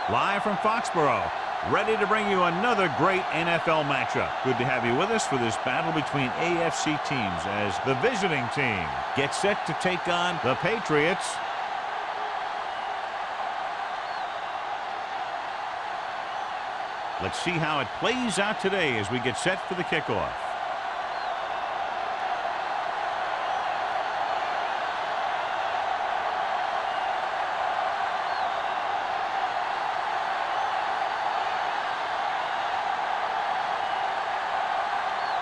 Live from Foxborough, ready to bring you another great NFL matchup. Good to have you with us for this battle between AFC teams as the visiting team gets set to take on the Patriots. Let's see how it plays out today as we get set for the kickoff.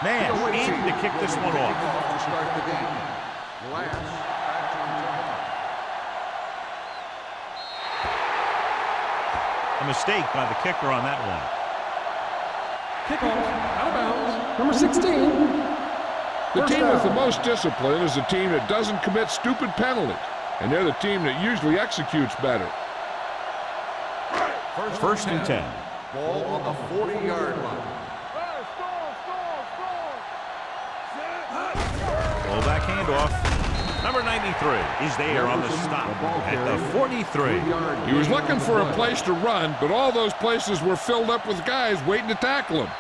Man, aiming to kick this one off. To start the game. A mistake by the kicker on that one. Kickoff, out of bounds, number 16. The team with the most discipline is the team that doesn't commit stupid penalties, and they're the team that usually executes better. First and 10. Ball on the 40-yard line. Fullback handoff. Number 93 is there on the stop at the 43. He was looking for a place to run, but all those places were filled up with guys waiting to tackle him.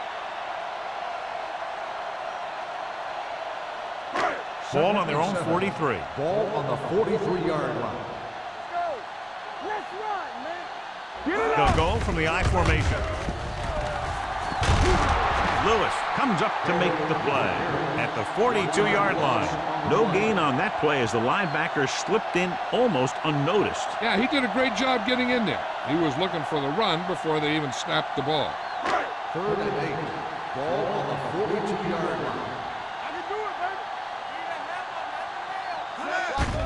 Ball on their own 43. Ball on the 43-yard line. They'll go from the I formation. Lewis comes up to make the play at the 42-yard line. No gain on that play as the linebacker slipped in almost unnoticed. Yeah, he did a great job getting in there. He was looking for the run before they even snapped the ball. 3rd and 8. Ball on the 42-yard line.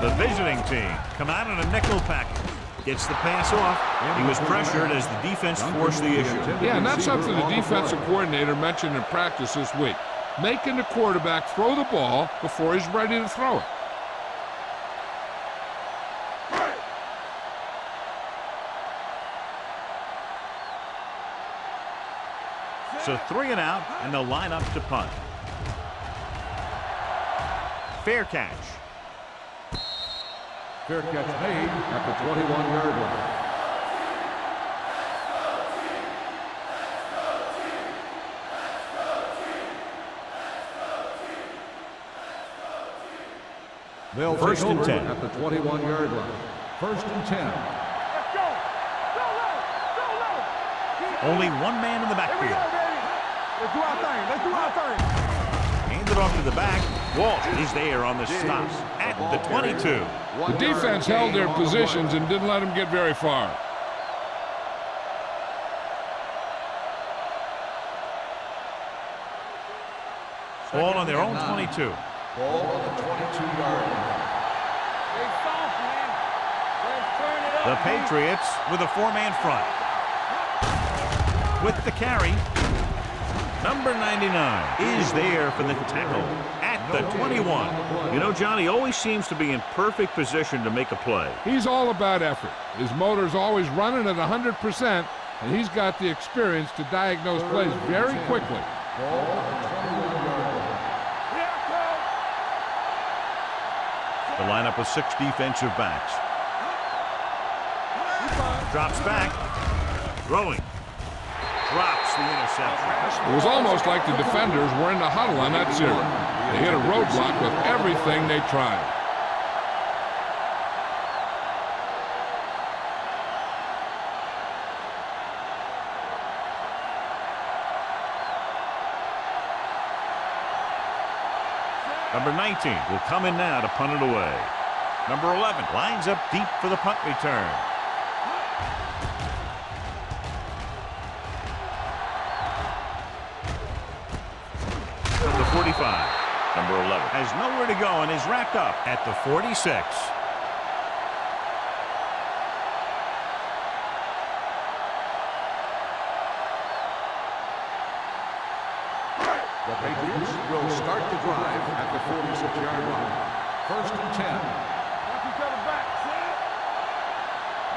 The visiting team come out in a nickel package. Gets the pass off. He was pressured as the defense forced the issue. Yeah, and that's something the defensive coordinator mentioned in practice this week. Making the quarterback throw the ball before he's ready to throw it. So 3 and out, and they'll line up to punt. Fair catch. Fair catch made at the 21-yard line. They'll First and 10 at the 21-yard line. 1st and 10. Let's go. Only one man in the backfield. Let's do our thing. Let's do our thing. Handed off to the back. Walsh is there on the stop at the 22. The defense held their positions and didn't let them get very far. Ball on their own 22. Ball on the 22-yard line. The Patriots with a 4-man front. With the carry, number 99 is there for the tackle at the 21. You know, Johnny always seems to be in perfect position to make a play. He's all about effort. His motor's always running at 100%, and he's got the experience to diagnose plays very quickly. The lineup with 6 defensive backs. Drops back. Throwing. Drops the interception. It was almost like the defenders were in the huddle on that series. They hit a roadblock with everything they tried. Number 19 will come in now to punt it away. Number 11 lines up deep for the punt return. From the 45, number 11 has nowhere to go and is wrapped up at the 46. The Patriots will start the drive at the 46-yard line. 1st and 10. Watch each other back. See it?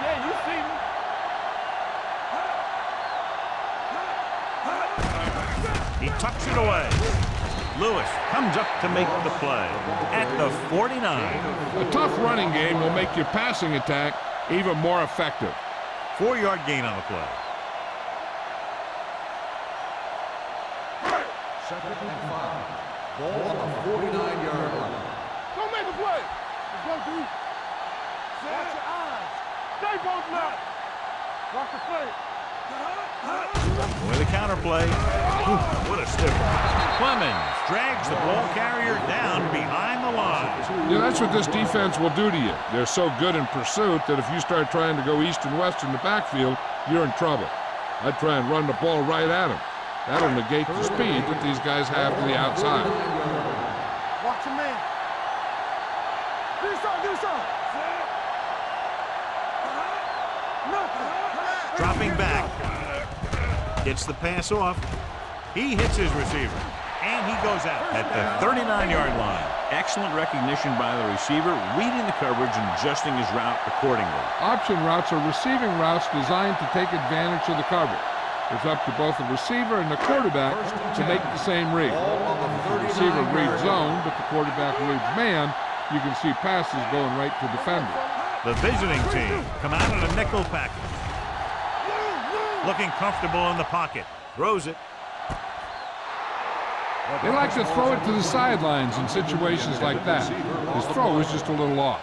Yeah, you see me. He tucks it away. Lewis comes up to make the play at the 49. A tough running game will make your passing attack even more effective. 4-yard gain on the play. Second and 5. Ball on the 49-yard line. Don't make a play. Let's go, dude. Watch your eyes. Stay both left. Watch the play. With a counter play. Ooh, what a stiff one. Clemens drags the ball carrier down behind the line. Yeah, that's what this defense will do to you. They're so good in pursuit that if you start trying to go east and west in the backfield, you're in trouble. I'd try and run the ball right at them. That'll negate the speed that these guys have to the outside. Watch your man. Do something. Dropping back. Gets the pass off. He hits his receiver. And he goes out at the 39-yard line. Excellent recognition by the receiver, reading the coverage and adjusting his route accordingly. Option routes are receiving routes designed to take advantage of the coverage. It's up to both the receiver and the quarterback to make the same read. The receiver reads zone, but the quarterback reads man. You can see passes going right to defender. The visiting team come out in a nickel package. Looking comfortable in the pocket. Throws it. They like to throw it to the sidelines in situations like that. His throw is just a little off.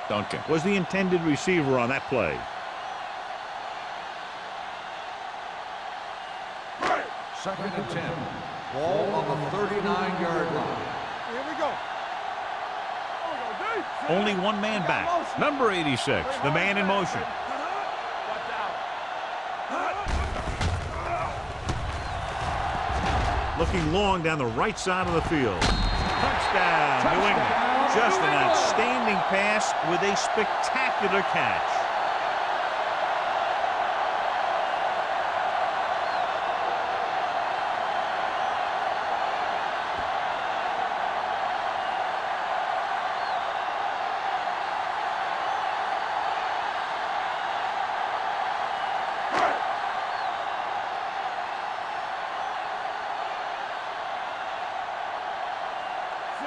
Duncan was the intended receiver on that play. Second and 10. Ball on the 39-yard line. Here we go. Only one man back. Number 86, the man in motion. Looking long down the right side of the field. Touchdown, New England. Just an outstanding pass with a spectacular catch.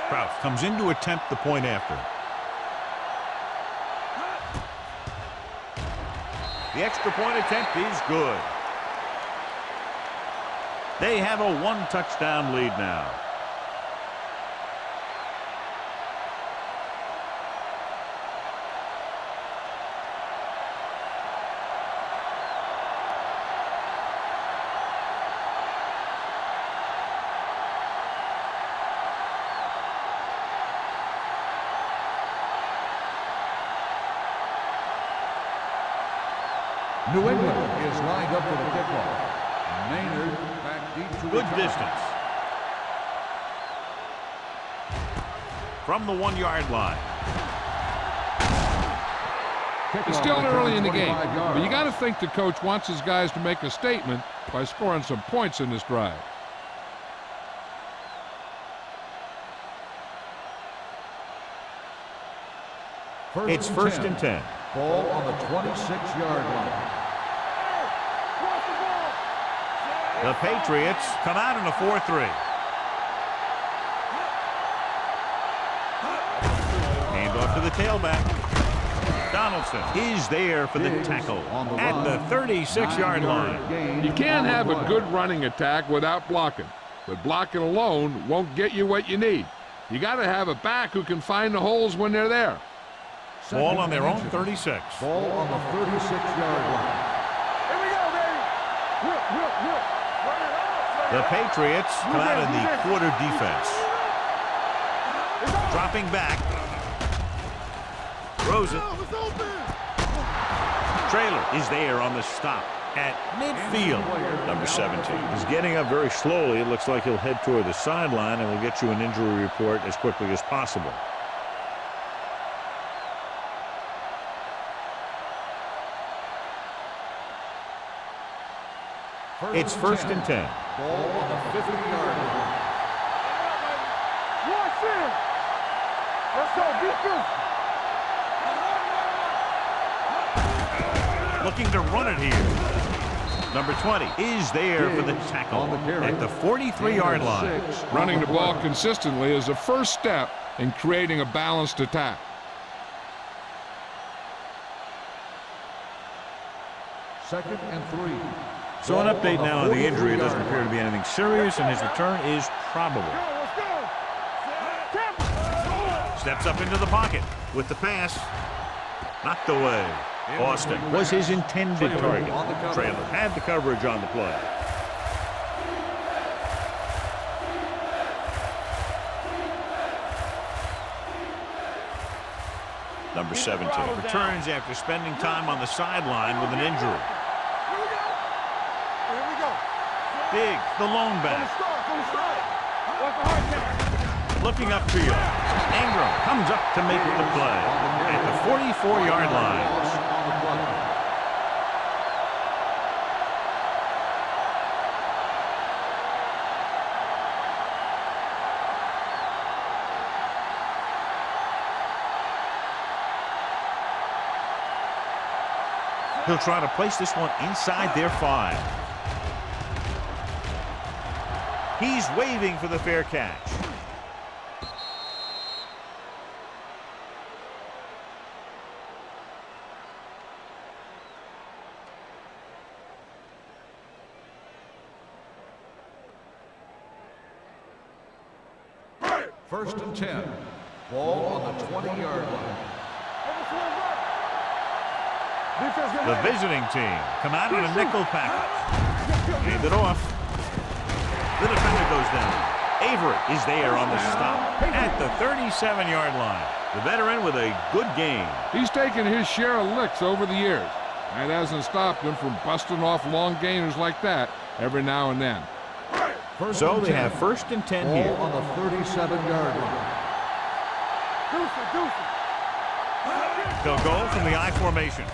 Kraus comes in to attempt the point after. The extra point attempt is good. They have a 1-touchdown lead now. New England is lined up for the kickoff. Maynard back deep to Good return. distance. From the 1-yard line. It's still early in the game, but you got to think the coach wants his guys to make a statement by scoring some points in this drive. It's first and 10. Ball on the 26-yard line. The Patriots come out in a 4-3. Hand off to the tailback. Donaldson is there for the tackle at the 36-yard line. You can't have a good running attack without blocking, but blocking alone won't get you what you need. You got to have a back who can find the holes when they're there. Ball on their own 36. Ball on the 36-yard line. Here we go, baby. Whip. Run it out. The Patriots come out in the quarter defense. Dropping back. Throws it. It's open. Trailer is there on the stop at midfield. Number 17 is getting up very slowly. It looks like he'll head toward the sideline, and we'll get you an injury report as quickly as possible. It's first and 10. Ball on the 50-yard line. Watch it. Let's go. Defense. Looking to run it here. Number 20 is there for the tackle at the 43-yard line. Running the ball consistently is the first step in creating a balanced attack. 2nd and 3. So an update now on the injury. It doesn't appear to be anything serious, and his return is probable. Let's go. Steps up into the pocket with the pass. Knocked away. Austin was his intended target. Traylor had the coverage on the play. Number 17 returns after spending time on the sideline with an injury. Here we go. Big, the lone back. From the start. Watch the hard catch. Looking upfield. Ingram comes up to make the play at the 44-yard line. He'll try to place this one inside their 5. He's waving for the fair catch. First and 10. Ball on the 20-yard line. The visiting team come out in a nickel package. Hand it off. The defender goes down. Avery is there on the stop at the 37-yard line. The veteran with a good game. He's taken his share of licks over the years. That hasn't stopped him from busting off long gainers like that every now and then. So they have first and 10 here. Ball on the 37-yard line. They'll go from the I formation.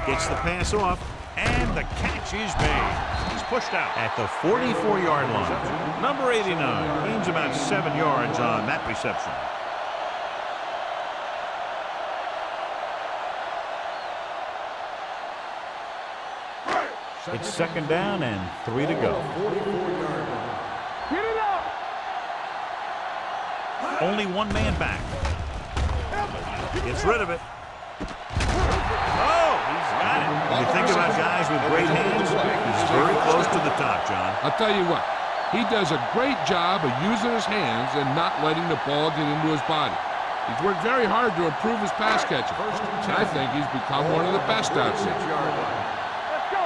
Gets the pass off, and the catch is made. He's pushed out at the 44-yard line. Number 89 gains about 7 yards on that reception. It's second down and 3 to go. Get it up. Only one man back. Gets rid of it. Oh, he's got it. When you think about guys with great hands, he's very close to the top, John. I'll tell you what, he does a great job of using his hands and not letting the ball get into his body. He's worked very hard to improve his pass catching. I think he's become one of the best out there. Let's go.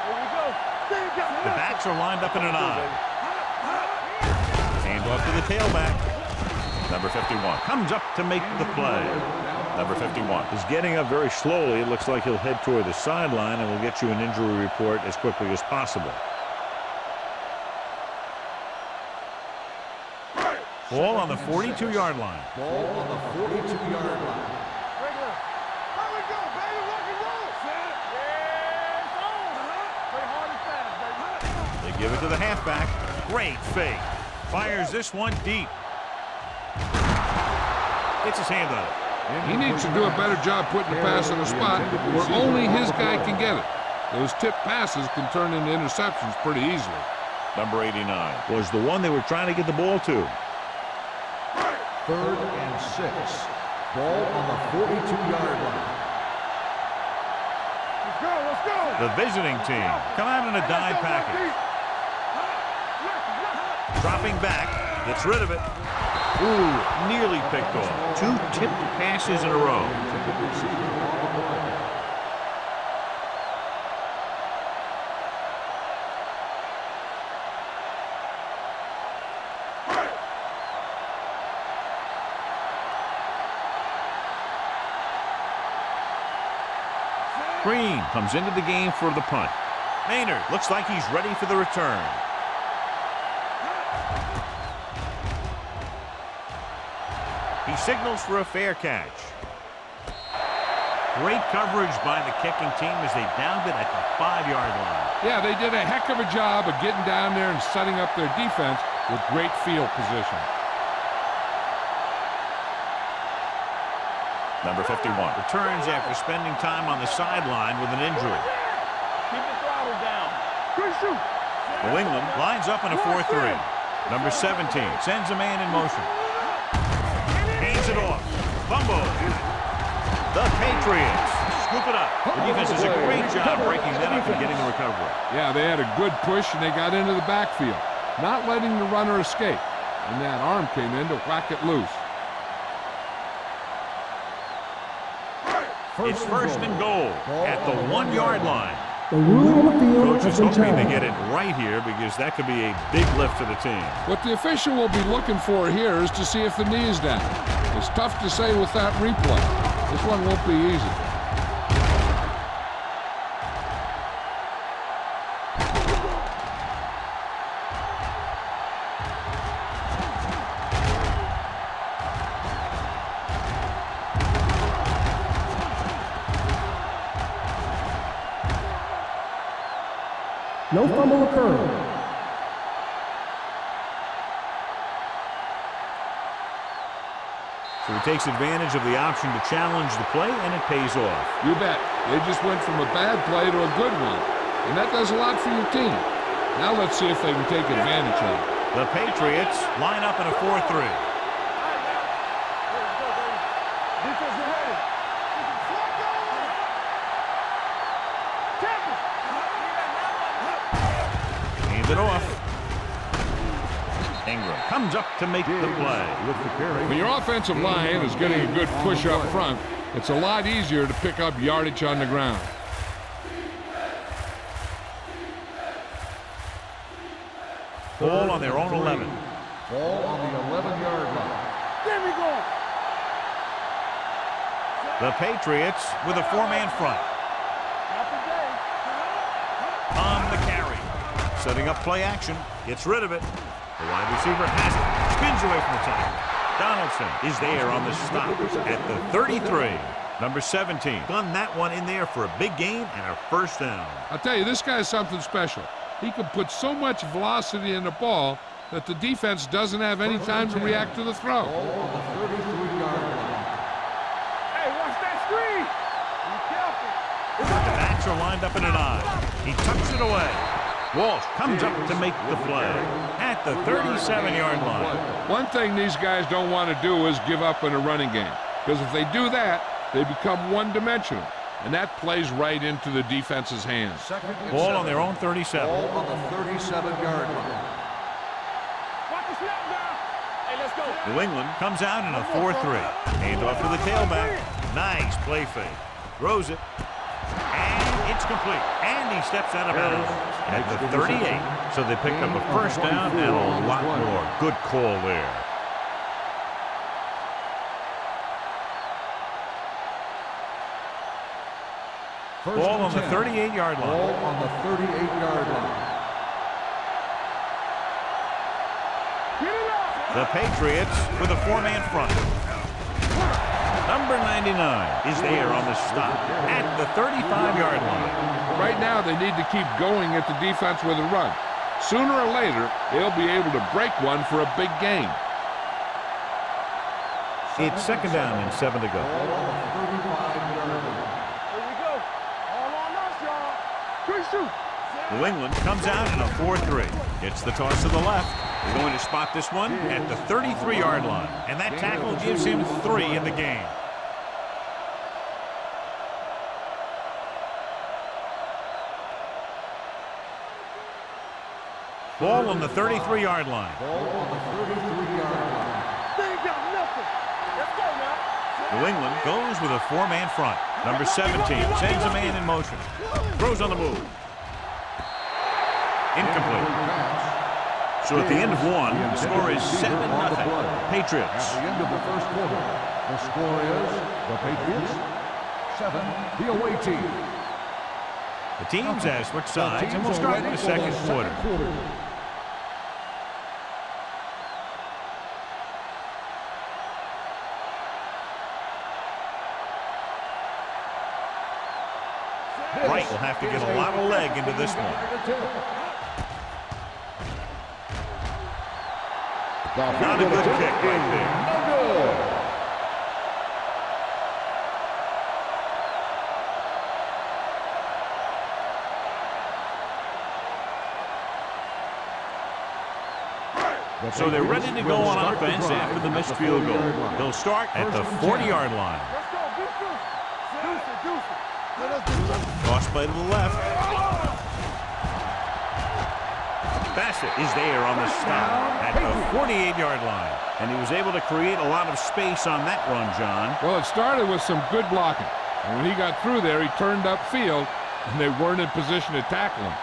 Here we go. The backs are lined up in an I. Hand off to the tailback. Number 51 comes up to make the play. Number 51 is getting up very slowly. It looks like he'll head toward the sideline, and we'll get you an injury report as quickly as possible. Ball on the 42-yard line. Ball on the 42-yard line. Regular. Here we go, baby. Rock and roll. Yeah, it's on. Play hard and fast, baby. They give it to the halfback. Great fake. Fires this one deep. Gets his hand on it. He needs to do a better job putting the pass in a spot where only his guy can get it. Those tip passes can turn into interceptions pretty easily. Number 89 was the one they were trying to get the ball to. 3rd and 6. Ball on the 42-yard line. Let's go, let's go. The visiting team come out in a dime package. Dropping back, gets rid of it. Ooh, nearly picked off. 2 tipped passes in a row. Green comes into the game for the punt. Maynard looks like he's ready for the return. He signals for a fair catch. Great coverage by the kicking team as they downed it at the 5-yard line. Yeah, they did a heck of a job of getting down there and setting up their defense with great field position. Number 51 returns after spending time on the sideline with an injury. Keep the throttle down. Good shoot. New England lines up in a 4-3. Number 17 sends a man in motion. Hands it off. Fumble. The Patriots scoop it up. The defense does a great job breaking that up and getting the recovery. Yeah, they had a good push, and they got into the backfield, not letting the runner escape. And that arm came in to whack it loose. It's first and goal at the 1-yard line. The ruling on the field Coach has is been hoping they challenged. get it right here because that could be a big lift for the team. What the official will be looking for here is to see if the knee is down. It's tough to say with that replay. This one won't be easy. No fumble occurred. So he takes advantage of the option to challenge the play, and it pays off. You bet. They just went from a bad play to a good one. And that does a lot for your team. Now let's see if they can take advantage of it. The Patriots line up in a 4-3. Hand it off. Ingram comes up to make the play. When your offensive line is getting a good push up front, it's a lot easier to pick up yardage on the ground. Ball on their own 11. Ball on the 11-yard line. There we go. The Patriots with a 4-man front. On the carry. Setting up play action. Gets rid of it. The wide receiver has it. Spins away from the tackle. Donaldson is there on the stop at the 33. Number 17. Done that one in there for a big gain and a first down. I'll tell you, this guy's something special. He can put so much velocity in the ball that the defense doesn't have any time to react to the throw. Ball on the 33-yard line. Hey, watch that screen. Be careful. The backs are lined up in an I. He tucks it away. Walsh comes up to make the play at the 37-yard line. One thing these guys don't want to do is give up in a running game, because if they do that, they become one-dimensional, and that plays right into the defense's hands. Ball on their own 37. Ball on the 37-yard line. Watch the snap now. Hey, let's go. New England comes out in a 4-3. Hand off to the tailback. Nice play fake. Throws it. And it's complete. And he steps out of bounds at the 38. So they picked up a first down and a lot more. Good call there. Ball on the 38-yard line. Ball on the 38-yard line. The Patriots with a 4-man front. Number 99 is there on the stop at the 35-yard line. Right now, they need to keep going at the defense with a run. Sooner or later, they'll be able to break one for a big gain. It's second down and 7 to go. Ball on the 35-yard line. Here we go. All on us, y'all. Good shoot. New England comes out in a 4-3. Gets the toss to the left. They're going to spot this one at the 33-yard line. And that tackle gives him 3 in the game. Ball on the 33-yard line. Ball on the 33-yard line. They ain't got nothing. Let's go now. New England goes with a 4-man front. Number 17 sends a man in motion. Throws on the move. Incomplete. So at the end of one, the score is 7-0. Patriots. At the end of the first quarter, the score is the Patriots 7, the away team. The teams have switched sides, and we'll start in the second quarter. Wright will have to get a lot of leg into this one. Not a good kick right there. So they're ready to go on offense after the missed field goal. They'll start at the 40-yard line. Let's go. Deuce it. Toss play to the left. Bassett is there on the stop at the 48-yard line. And he was able to create a lot of space on that run, John. Well, it started with some good blocking. And when he got through there, he turned upfield, and they weren't in position to tackle him.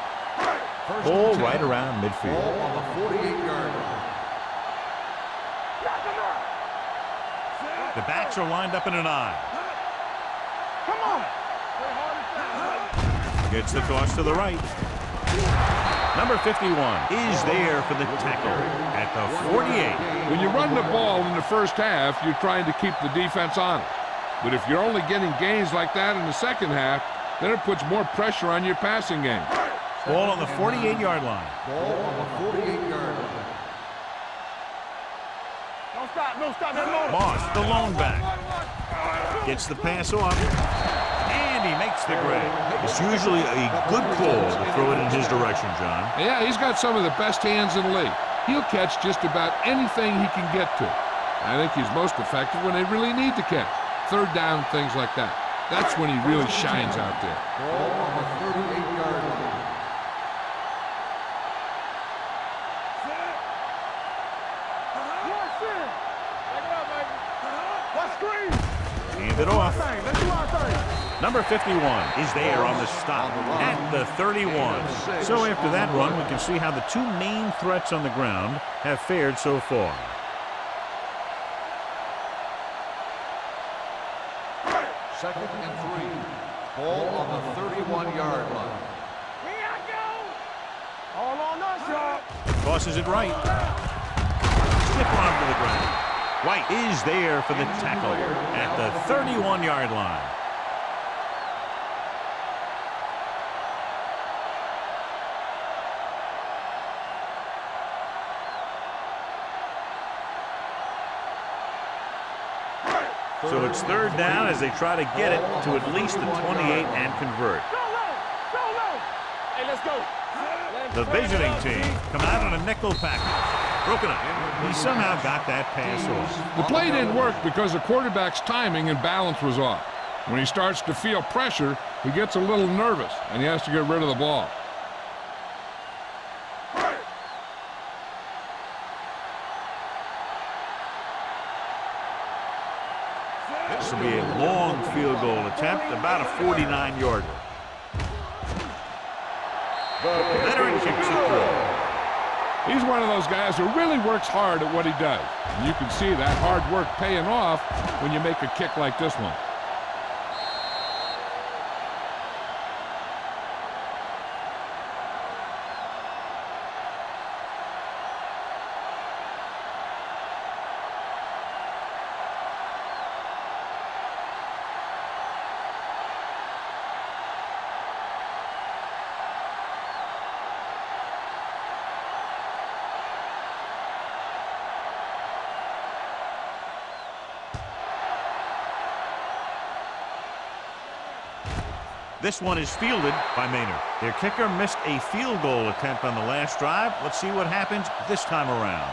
Ball right around midfield. Ball on the 48-yard line. The backs are lined up in an I. Come on. Gets the toss to the right. Number 51 is there for the tackle at the 48. When you run the ball in the first half, you're trying to keep the defense on it. But if you're only getting gains like that in the second half, then it puts more pressure on your passing game. Ball on the 48-yard line. Ball on the 48-yard line. Don't stop. Don't stop. That motor. Moss, the lone back. Gets the pass off. And he makes the grade. It's usually a good call to throw it in his direction, John. Yeah, he's got some of the best hands in the league. He'll catch just about anything he can get to. I think he's most effective when they really need to catch. Third down, things like that. That's when he really shines out there. Ball on the 38-yard line. Hand it off. Number 51 is there on the stop at the 31. So after that run, we can see how the two main threats on the ground have fared so far. Second and 3. Ball on the 31-yard line. Here I go. All on us, y'all. Tosses it right. Stiff arm to the ground. White is there for the tackle at the 31-yard line. So it's third down as they try to get it to at least the 28 and convert. Go low. Go low. Hey, let's go. The visiting team come out on a nickel package. Broken up. He somehow got that pass off. The play didn't work because the quarterback's timing and balance was off. When he starts to feel pressure, he gets a little nervous, and he has to get rid of the ball. This will be a long field goal attempt, about a 49-yarder. Veteran kicks it through. He's one of those guys who really works hard at what he does. And you can see that hard work paying off when you make a kick like this one. This one is fielded by Maynard. Their kicker missed a field goal attempt on the last drive. Let's see what happens this time around.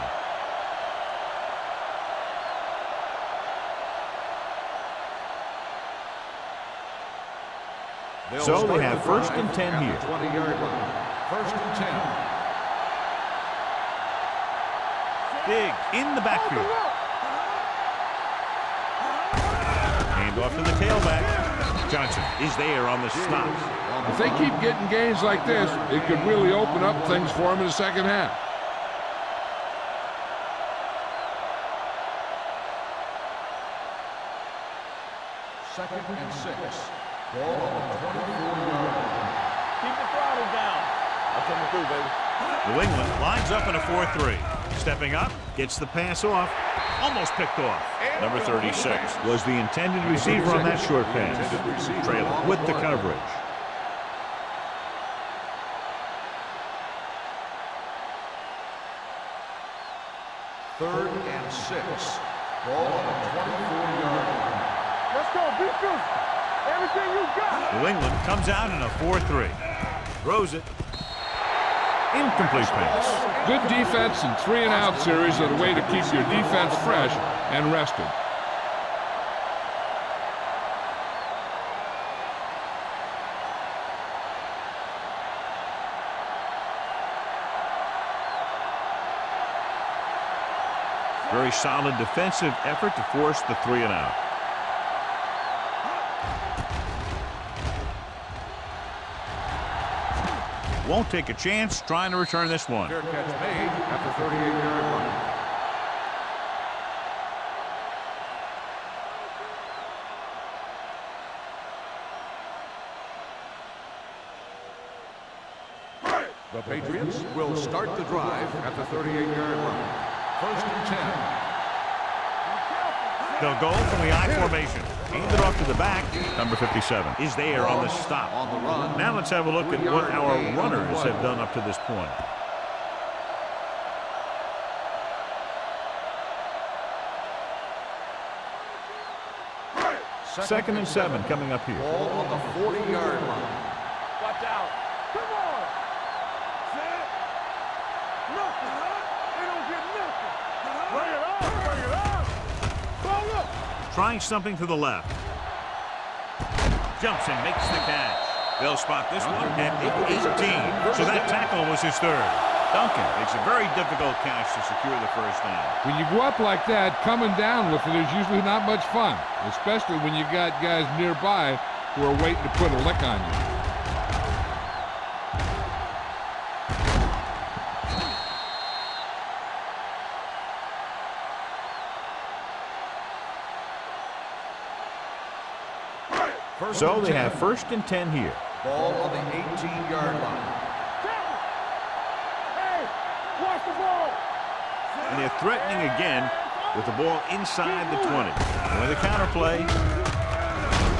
So they have first and 10 here. 20-yard line. First and 10. Big in the backfield. Hand off to the tailback. Johnson is there on the stop. If they keep getting gains like this, it could really open up things for them in the second half. Second and 6. Ball on the 24-yard line. Keep the throttle down. I'm coming through, baby. New England lines up in a 4-3. Stepping up, gets the pass off. Almost picked off. Number 36 was the intended receiver on that short pass. Trailer with the coverage. Third and 6. Ball on the 24-yard line. Let's go. Be good. Everything you got. New England comes out in a 4-3. Throws it. Incomplete pass. Good defense and 3-and-out series are the way to keep your defense fresh and rested. Very solid defensive effort to force the 3 and out. Won't take a chance trying to return this one. Fair catch made at the 38-yard line. The Patriots will start the drive at the 38-yard line. 1st and 10. They'll go from the I formation. Hand it off to the back. Number 57 is there on the stop. On the run. Now let's have a look at what our runners have done up to this point. Second and 7 coming up here. Ball on the 40-yard line. Watch out. Come on. Set. Nothing, huh? They don't get nothing. Bring it on. Bring it on. Ball up. Trying something to the left. Jumps and makes the catch. They'll spot this one at 18. So that tackle was his 3rd. Duncan makes a very difficult catch to secure the 1st down. When you go up like that, coming down with it is usually not much fun, especially when you got guys nearby who are waiting to put a lick on you. So they have 1st and 10 here. Ball on the 18-yard line. Hey, watch the ball. And they're threatening again with the ball inside the 20. And with a counter play,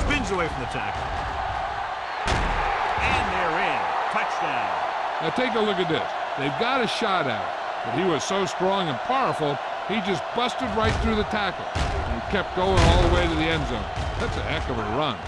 spins away from the tackle. And they're in. Touchdown. Now take a look at this. They've got a shot out, but he was so strong and powerful, he just busted right through the tackle and kept going all the way to the end zone. That's a heck of a run.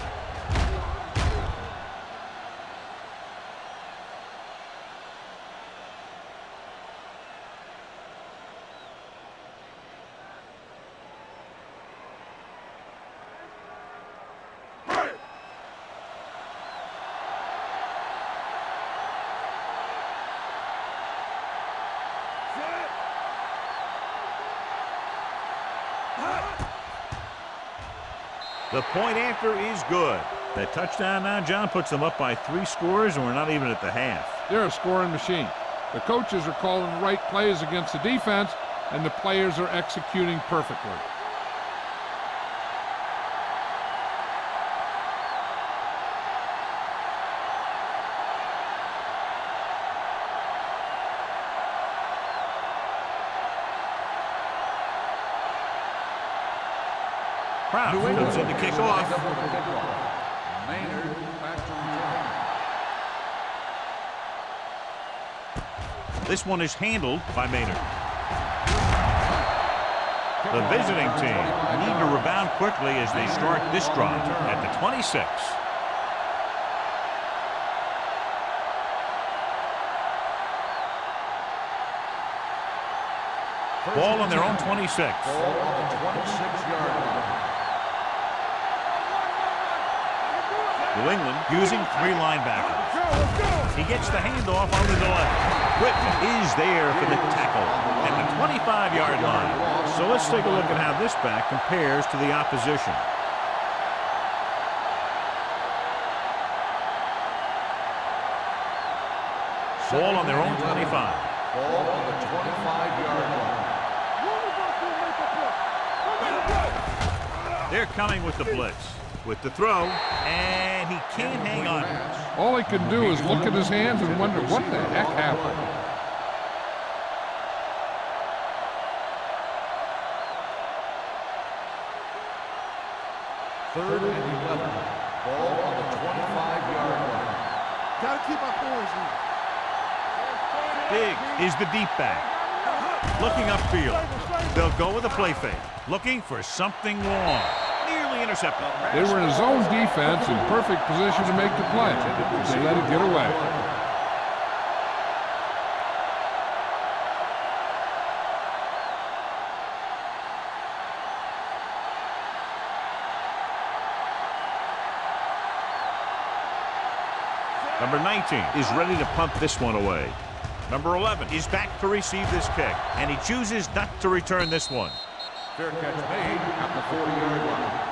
The point after is good. That touchdown now, John, puts them up by 3 scores, and we're not even at the half. They're a scoring machine. The coaches are calling the right plays against the defense, and the players are executing perfectly. Proud comes in to kick off. Maynard back to return. This one is handled by Maynard. The visiting team need to rebound quickly as they start this drive at the 26. Ball on their own 26. Ball on the 26-yard line. New England using 3 linebackers. He gets the handoff on the left. Whitman is there for the tackle at the 25-yard line. So let's take a look at how this back compares to the opposition. Ball on their own 25. Ball on the 25-yard line. They're coming with the blitz. With the throw, and he can't hang on. All he can do is look at his hands and wonder what the heck happened. Third and 11. Ball on the 25-yard line. Gotta keep our points in. Big is the deep back. Looking upfield. They'll go with a play fake. Looking for something long. Nearly intercepted. They were in a zone defense in perfect position to make the play. They let it get away. Number 19 is ready to pump this one away. Number 11 is back to receive this kick, and he chooses not to return this one. Fair catch made at the 40-yard line.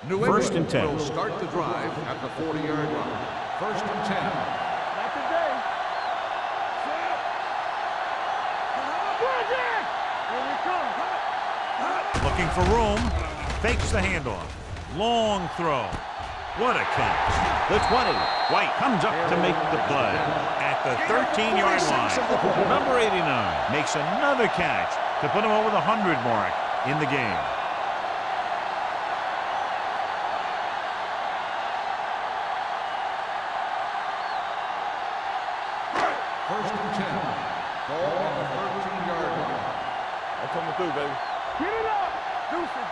New First and 10. Will start the drive at the 40-yard line. First and 10. Not today. Set. Here we come. Looking for room, fakes the handoff. Long throw. What a catch. The 20. White comes up to make the play at the 13-yard line. Number 89 makes another catch to put him over the 100 mark in the game. First and 10. Ball on the 13-yard line. I'm coming through, baby. Get it up. Deuces.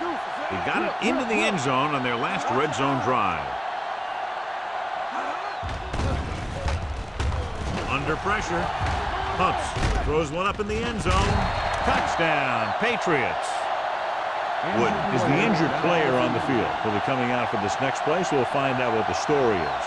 They got it into the end zone on their last red zone drive. Under pressure. Humps. Throws one up in the end zone. Touchdown, Patriots. Wood is the injured player on the field. He'll be coming out for this next play, so we'll find out what the story is.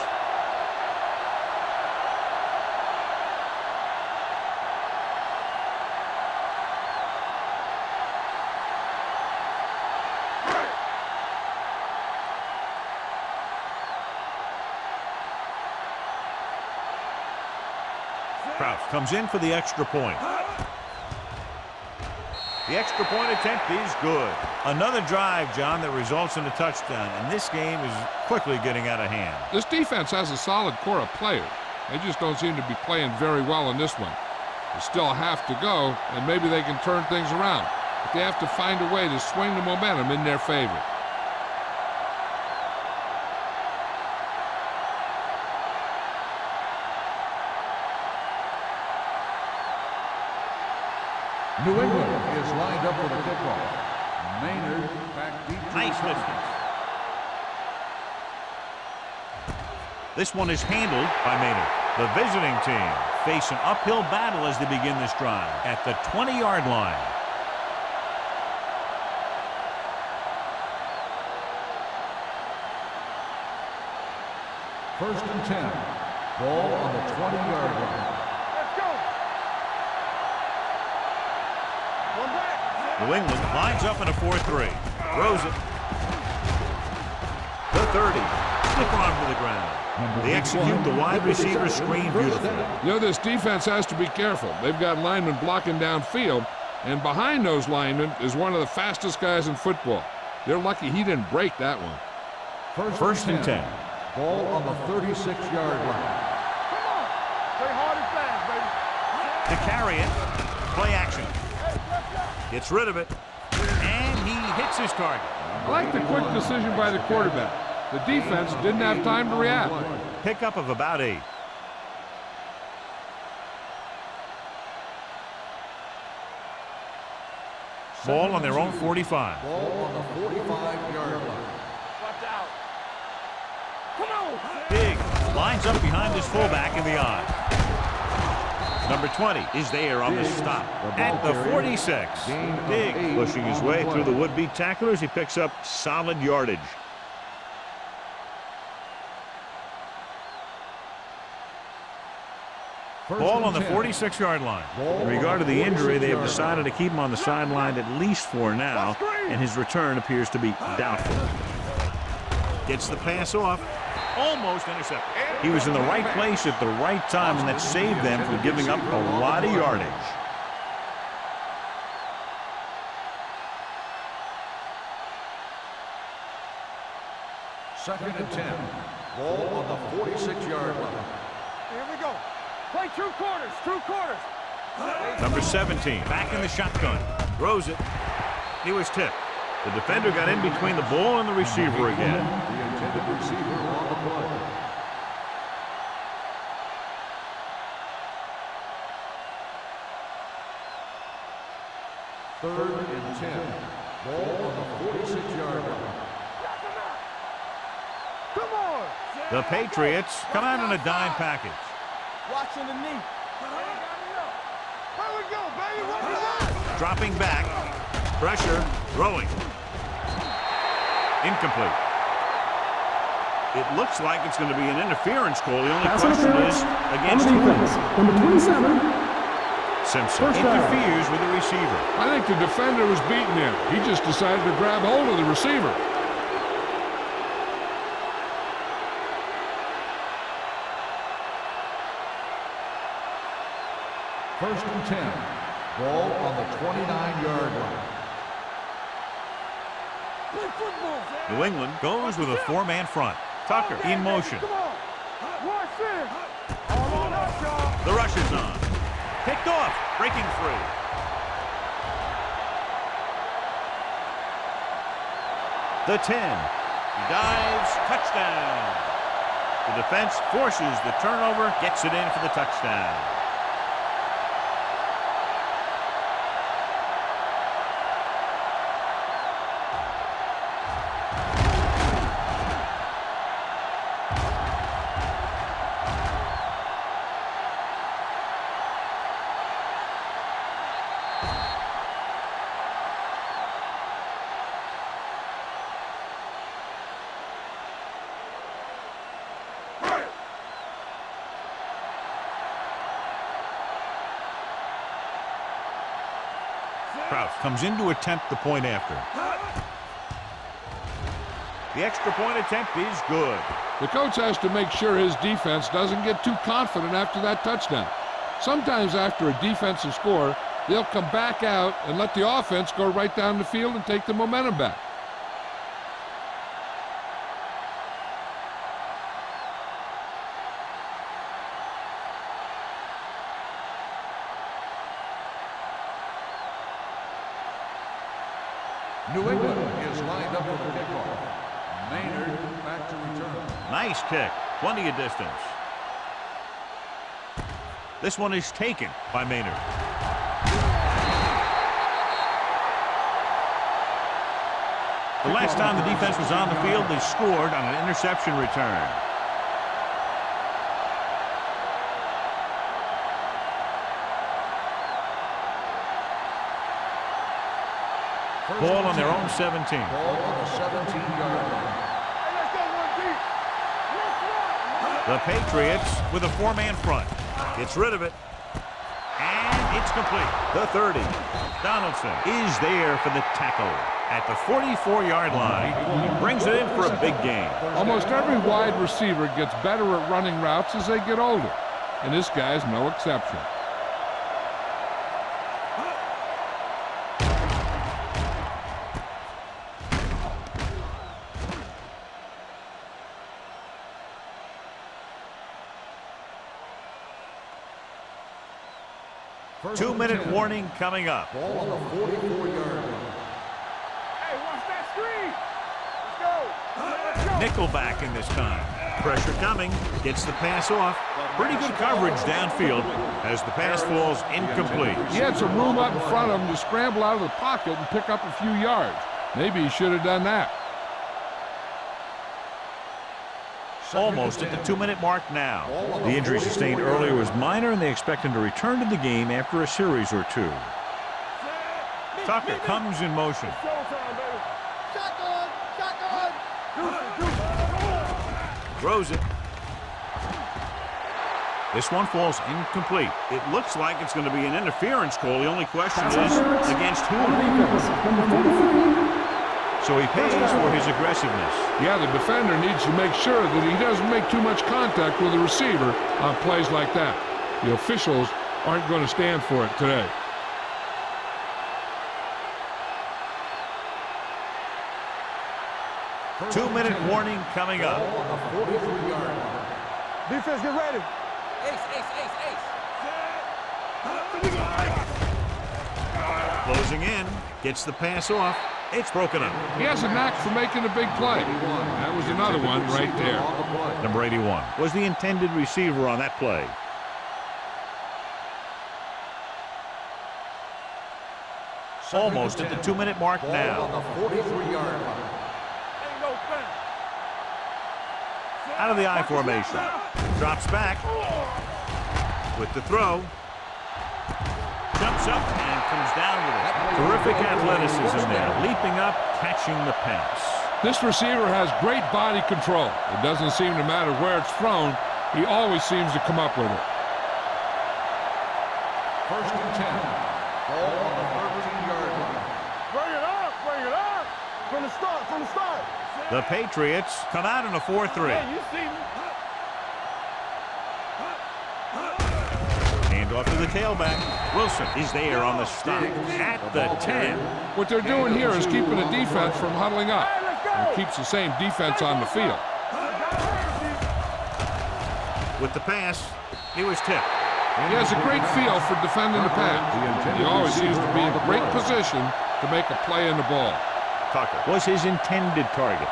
Krause comes in for the extra point. The extra point attempt is good. Another drive, John, that results in a touchdown, and this game is quickly getting out of hand. This defense has a solid core of players. They just don't seem to be playing very well in this one. They still have to go, and maybe they can turn things around. But they have to find a way to swing the momentum in their favor. New England is lined up for the kickoff. Maynard back deep. Nice distance. This one is handled by Maynard. The visiting team face an uphill battle as they begin this drive at the 20-yard line. First and 10. Ball on the 20-yard line. Let's go. One back. New England lines up in a 4-3. Throws it. The 30. Stiff arm to the ground. They execute the wide receiver screen beautifully. You know, this defense has to be careful. They've got linemen blocking downfield, and behind those linemen is one of the fastest guys in football. They're lucky he didn't break that one. First and 10. Ball on the 36-yard line. Come on. Play hard and fast, baby. To carry it. Play action. Gets rid of it. And he hits his target. I like the quick decision by the quarterback. The defense didn't have time to react. Pickup of about 8. Ball on their own 45. Ball on the 45-yard line. Watch out. Come on. Big lines up behind his fullback in the eye. Number 20 is there on the stop at the 46. Big pushing his way through the would-be tacklers. He picks up solid yardage. Ball on the 46-yard line. In regard to the injury, they have decided to keep him on the sideline at least for now, and his return appears to be doubtful. Gets the pass off. Almost intercepted. He was in the right place at the right time, and that saved them from giving up a lot of yardage. Second and 10. Ball on the 46-yard line. Here we go. Play 2 quarters. 2 quarters. Number 17, back in the shotgun. Throws it. He was tipped. The defender got in between the ball and the receiver again. The intended receiver on the play. Third and 10. Ball on the 46-yard line. Come on. The Patriots come out in a dime package. Watching the knee. Here we go, baby. Watch it out. Dropping back. Pressure, throwing. Incomplete. It looks like it's going to be an interference call. The only Pass question interference is on against the whom? defense. Number 27. Simpson First down. interferes with the receiver. I think the defender was beating him. He just decided to grab hold of the receiver. First and 10. Ball on the 29-yard line. Play football. New England goes with a four-man front. Tucker in motion. Come on. Watch this. All on us, y'all. The rush is on. Picked off, breaking free. The 10. He dives, touchdown. The defense forces the turnover, gets it in for the touchdown. Kraus comes in to attempt the point after. The extra point attempt is good. The coach has to make sure his defense doesn't get too confident after that touchdown. Sometimes after a defensive score, they'll come back out and let the offense go right down the field and take the momentum back. New England is lined up for the kickoff. Maynard back to return. Nice kick, plenty of distance. This one is taken by Maynard. The last time the defense was on the field, they scored on an interception return. Ball on their own 17. Ball on the 17-yard line. Hey, let's go one deep. Let's run. The Patriots with a four-man front. Gets rid of it. And it's complete. The 30. Donaldson is there for the tackle at the 44-yard line. He brings it in for a big gain. Almost every wide receiver gets better at running routes as they get older, and this guy's no exception. Two-minute warning coming up. Ball on the 44-yard line. Hey, watch that screen. Let's go. Let's go. Nickelback in this time. Pressure coming. Gets the pass off. Pretty good coverage downfield as the pass falls incomplete. He had some room up in front of him to scramble out of the pocket and pick up a few yards. Maybe he should have done that. Almost at the 2-minute mark now. The injury sustained earlier was minor, and they expect him to return to the game after a series or two. Tucker comes in motion. Showtime, baby. Shotgun. Shotgun. Throws it. This one falls incomplete. It looks like it's going to be an interference call. The only question is against whom? So he pays for his aggressiveness. Yeah, the defender needs to make sure that he doesn't make too much contact with the receiver on plays like that. The officials aren't going to stand for it today. Two-minute warning coming up. Ball on the 43-yard line. Defense, get ready. Closing in. Gets the pass off. It's broken up. He has a knack for making a big play. That was another one right there. Number 81 was the intended receiver on that play. Almost at the 2-minute mark Ball now. on the 43-yard line. Ain't no thing. Out of the I formation. Drops back. With the throw. Jumps up and comes down with it. Terrific athleticism there. Leaping up, catching the pass. This receiver has great body control. It doesn't seem to matter where it's thrown. He always seems to come up with it. First and 10. Ball on the 13-yard line. Bring it up, bring it up. From the start, from the start. The Patriots come out in a 4-3. Hey, you see me? Hand off to the tailback. Wilson is there on the stop at the 10. What they're doing here is keeping the defense from huddling up. And keeps the same defense on the field. With the pass, he was tipped. He has a great feel for defending the pass. He always seems to be in a great position to make a play in the ball. Tucker was his intended target.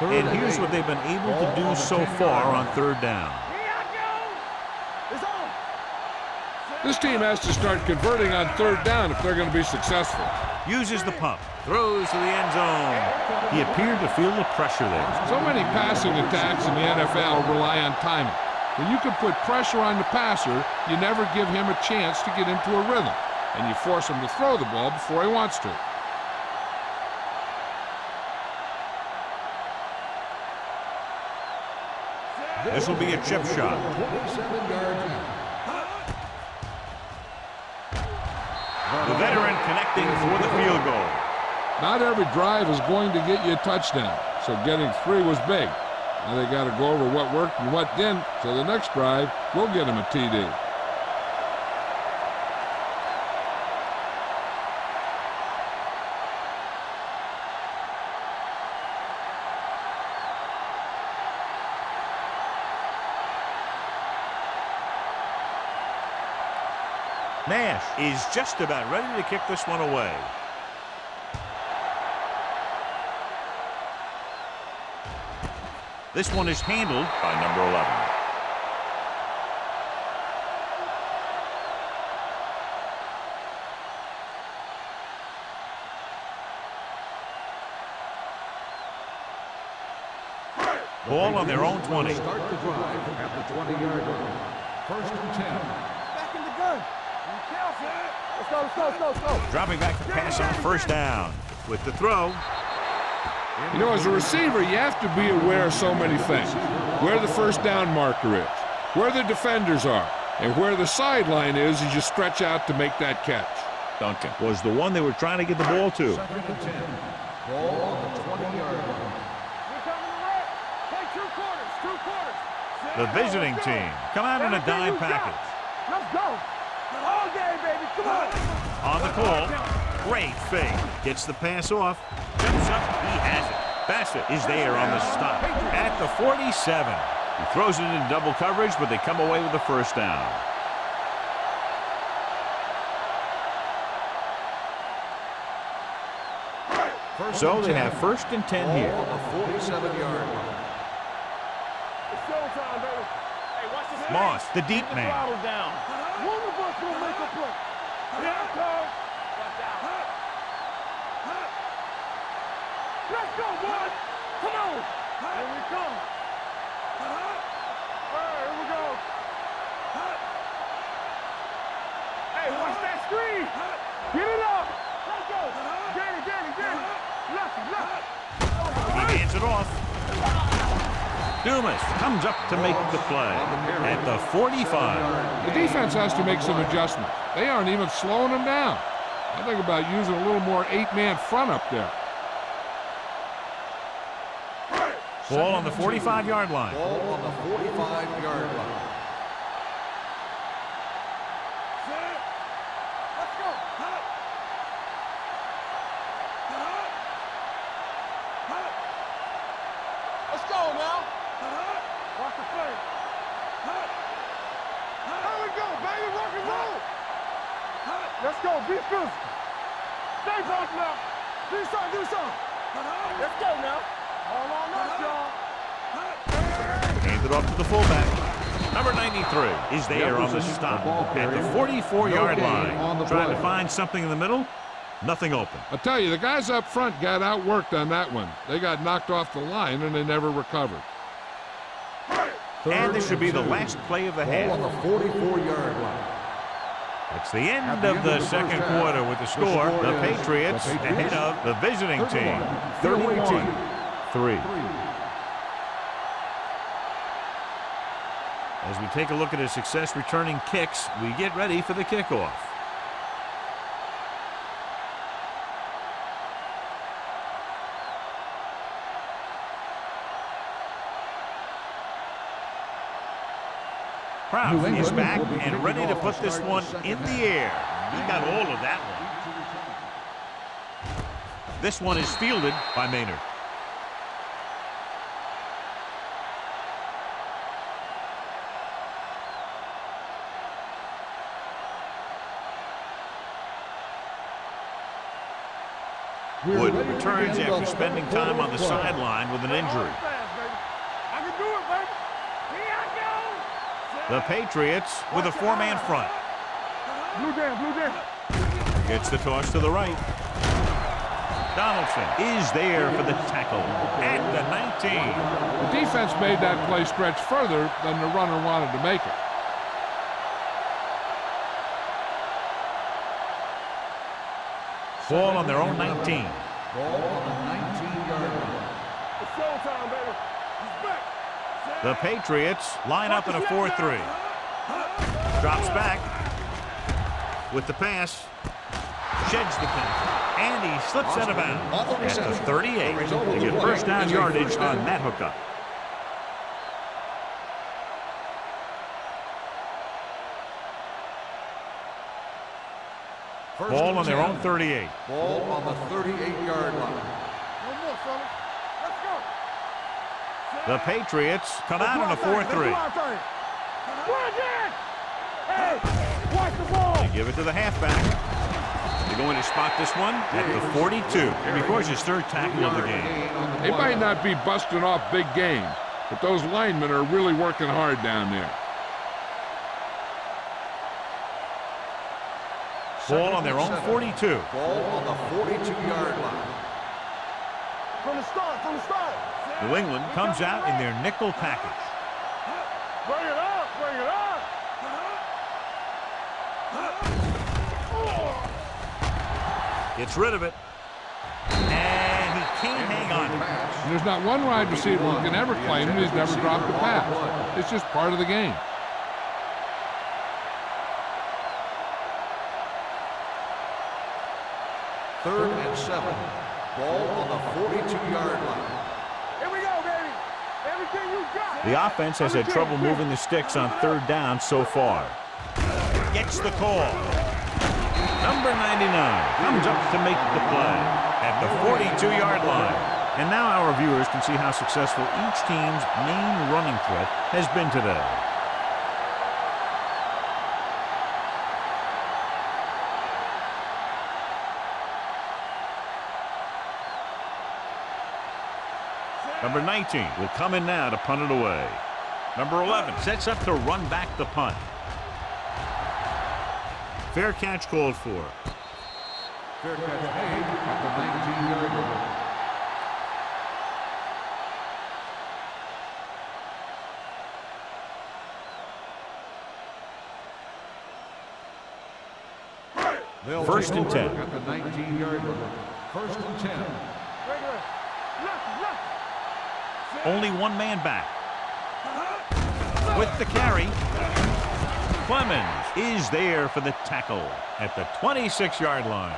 And here's what they've been able to do so far on third down. This team has to start converting on third down if they're going to be successful. Uses the pump. Throws to the end zone. He appeared to feel the pressure there. So many passing attacks in the NFL rely on timing. When you can put pressure on the passer, you never give him a chance to get into a rhythm, and you force him to throw the ball before he wants to. This will be a chip shot. 27 yards out. The veteran connecting for the field goal. Not every drive is going to get you a touchdown, so getting 3 was big. Now they got to go over what worked and what didn't, so the next drive will get him a TD. Nash is just about ready to kick this one away. This one is handled by number 11. Ball on their own 20. Start the drive at the 20-yard line. First and 10. Back in the gun. Let's go, let's go, let's go, let's go. Dropping back to pass on first down. With the throw. You know, as a receiver, you have to be aware of so many things. Where the first down marker is, where the defenders are, and where the sideline is as you stretch out to make that catch. Duncan was the one they were trying to get the ball to. Second and 10. Ball on the 20-yard line. We're coming to work. Play two quarters, two quarters. The visiting team come out in a dime package. Let's go. All day, baby. Come on. On the call. Great fake. Gets the pass off. Jumps up. He has it. Bassett is there on the stop at the 47. He throws it in double coverage, but they come away with the first down. So they have first and 10 here. Ball on the 47-yard line. It's showtime, baby. Hey, watch this. Moss, the deep man. Throttle down. One of us will make a play. Here I come. Let's go, boys. Come on. Here we come. All right, here we go. Hey, watch that screen. Get it up. Let's go. Danny. Lucky. He hands it off. Dumas comes up to make the play at the 45. The defense has to make some adjustments. They aren't even slowing them down. I think about using a little more 8-man front up there. Ball on the 45-yard line. Ball on the 45-yard line. Let's go. Let's go now. Watch the play. There we go, baby. Rock and roll. Let's go. Be physical. Stay back now. Do something. Let's go now. All on us, y'all. Hands it off to the fullback. Number 93 is there on the stop at the 44-yard line. Trying to find something in the middle. Nothing open. I tell you, the guys up front got outworked on that one. They got knocked off the line and they never recovered. And this should be the last play of the Ball on half. the 44-yard line. It's the end of the second quarter with the score. The Patriots ahead of the visiting team. 31-3. As we take a look at his success returning kicks, we get ready for the kickoff. Proud is back and ready to put this one in the air. He got all of that one. This one is fielded by Maynard. Wood returns after spending time on the sideline with an injury. I can do it, baby. Here I go. The Patriots with a four-man front. Blue down. Gets the toss to the right. Donaldson is there for the tackle at the 19. The defense made that play stretch further than the runner wanted to make it. Ball on their own 19. Ball on the 19-yard line. It's showtime, baby. He's back. The Patriots line up in a 4-3. Drops back with the pass. Sheds the pass. And he slips out of bounds at the 38. They get first down yardage on that hookup. Ball on their own 38. Ball on the 38-yard line. One more, fellas. Let's go. The Patriots come out in a 4-3. Hey, watch the ball. They give it to the halfback. They're going to spot this one at the 42. Here he records his third tackle of the game. They might not be busting off big games, but those linemen are really working hard down there. Ball on their own 42. Ball on the 42-yard line. From the start. New England comes out in their nickel package. Bring it up. Gets rid of it. And he can't hang on. There's not one wide receiver who can ever claim that he's never dropped a pass. It's just part of the game. Third and 7. Ball on the 42-yard line. Here we go, baby. Everything you got. The offense has had trouble moving the sticks on third down so far. Gets the call. Number 99 comes up to make the play at the 42-yard line. And now our viewers can see how successful each team's main running threat has been today. Number 19 will come in now to punt it away. Number 11 sets up to run back the punt. Fair catch called for. Fair catch made at the 19-yard line. First and 10. At the 19-yard line. First and 10. Only one man back. With the carry, Clemens is there for the tackle at the 26-yard line.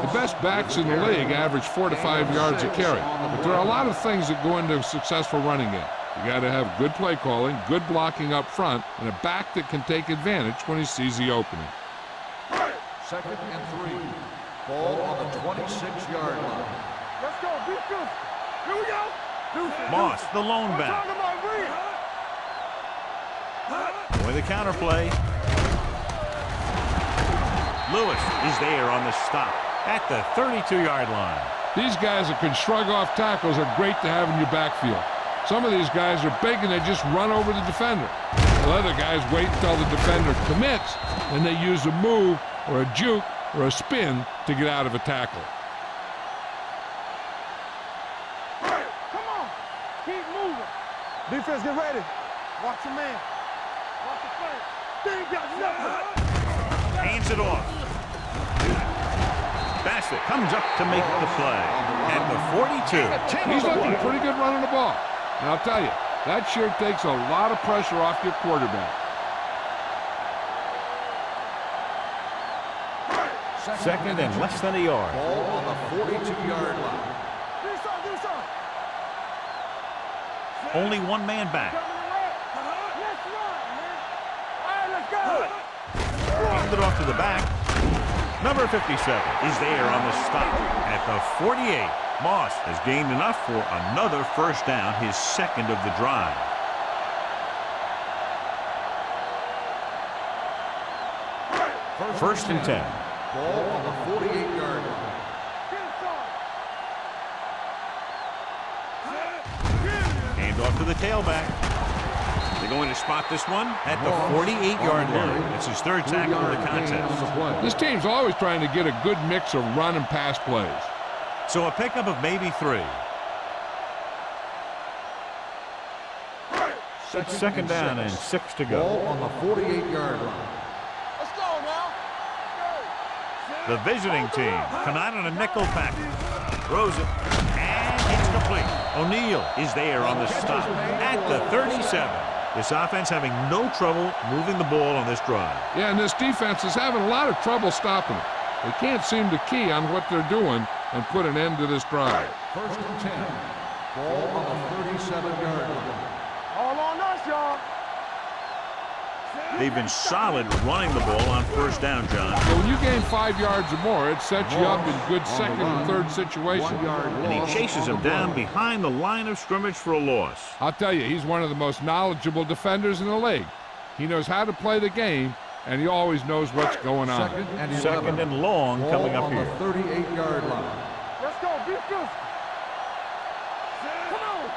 The best backs in the league average 4 to 5 yards a carry. But there are a lot of things that go into a successful running game. You got to have good play calling, good blocking up front, and a back that can take advantage when he sees the opening. Second and 3. Ball on the 26-yard line. Let's go. Beat this. Here we go. Moss, the lone back. With the counter play. Lewis is there on the stop at the 32-yard line. These guys that can shrug off tackles are great to have in your backfield. Some of these guys are big and they just run over the defender. While other guys wait until the defender commits and they use a move or a juke or a spin to get out of a tackle. Come on. Keep moving. Defense, get ready. Watch your man. Watch the play. They ain't got nothing. Hands it off. Bassett comes up to make the play at the 42. He's looking pretty good running the ball. And I'll tell you, that sure takes a lot of pressure off your quarterback. Second and less than a yard. Ball on the 42-yard line. Do something. Only one man back. Let's run, man. All right, let's go. Hand it off to the back. Number 57 is there on the stop at the 48. Moss has gained enough for another first down, his second of the drive. First and 10. Ball on the 48-yard line. Hand off to the tailback. They're going to spot this one at the 48-yard line. It's his third tackle of the contest. This team's always trying to get a good mix of run and pass plays. So a pickup of maybe 3. Second down and 6 to go. Ball on the 48-yard line. Let's go now. The visiting team come out in a nickel package. Throws it, and it's complete. O'Neal is there on the stop at the 37. This offense having no trouble moving the ball on this drive. Yeah, and this defense is having a lot of trouble stopping it. They can't seem to key on what they're doing and put an end to this drive. First and 10. Ball on the 37-yard line. All on us, y'all. They've been solid running the ball on first down, John. So when you gain 5 yards or more, it sets you up in good second and third situations. 1 yard And he loss chases him on the down play. behind the line of scrimmage for a loss. I'll tell you, he's one of the most knowledgeable defenders in the league. He knows how to play the game, and he always knows what's going on. Second and long coming up on here. the 38-yard line. Let's go. Be physical. Come on.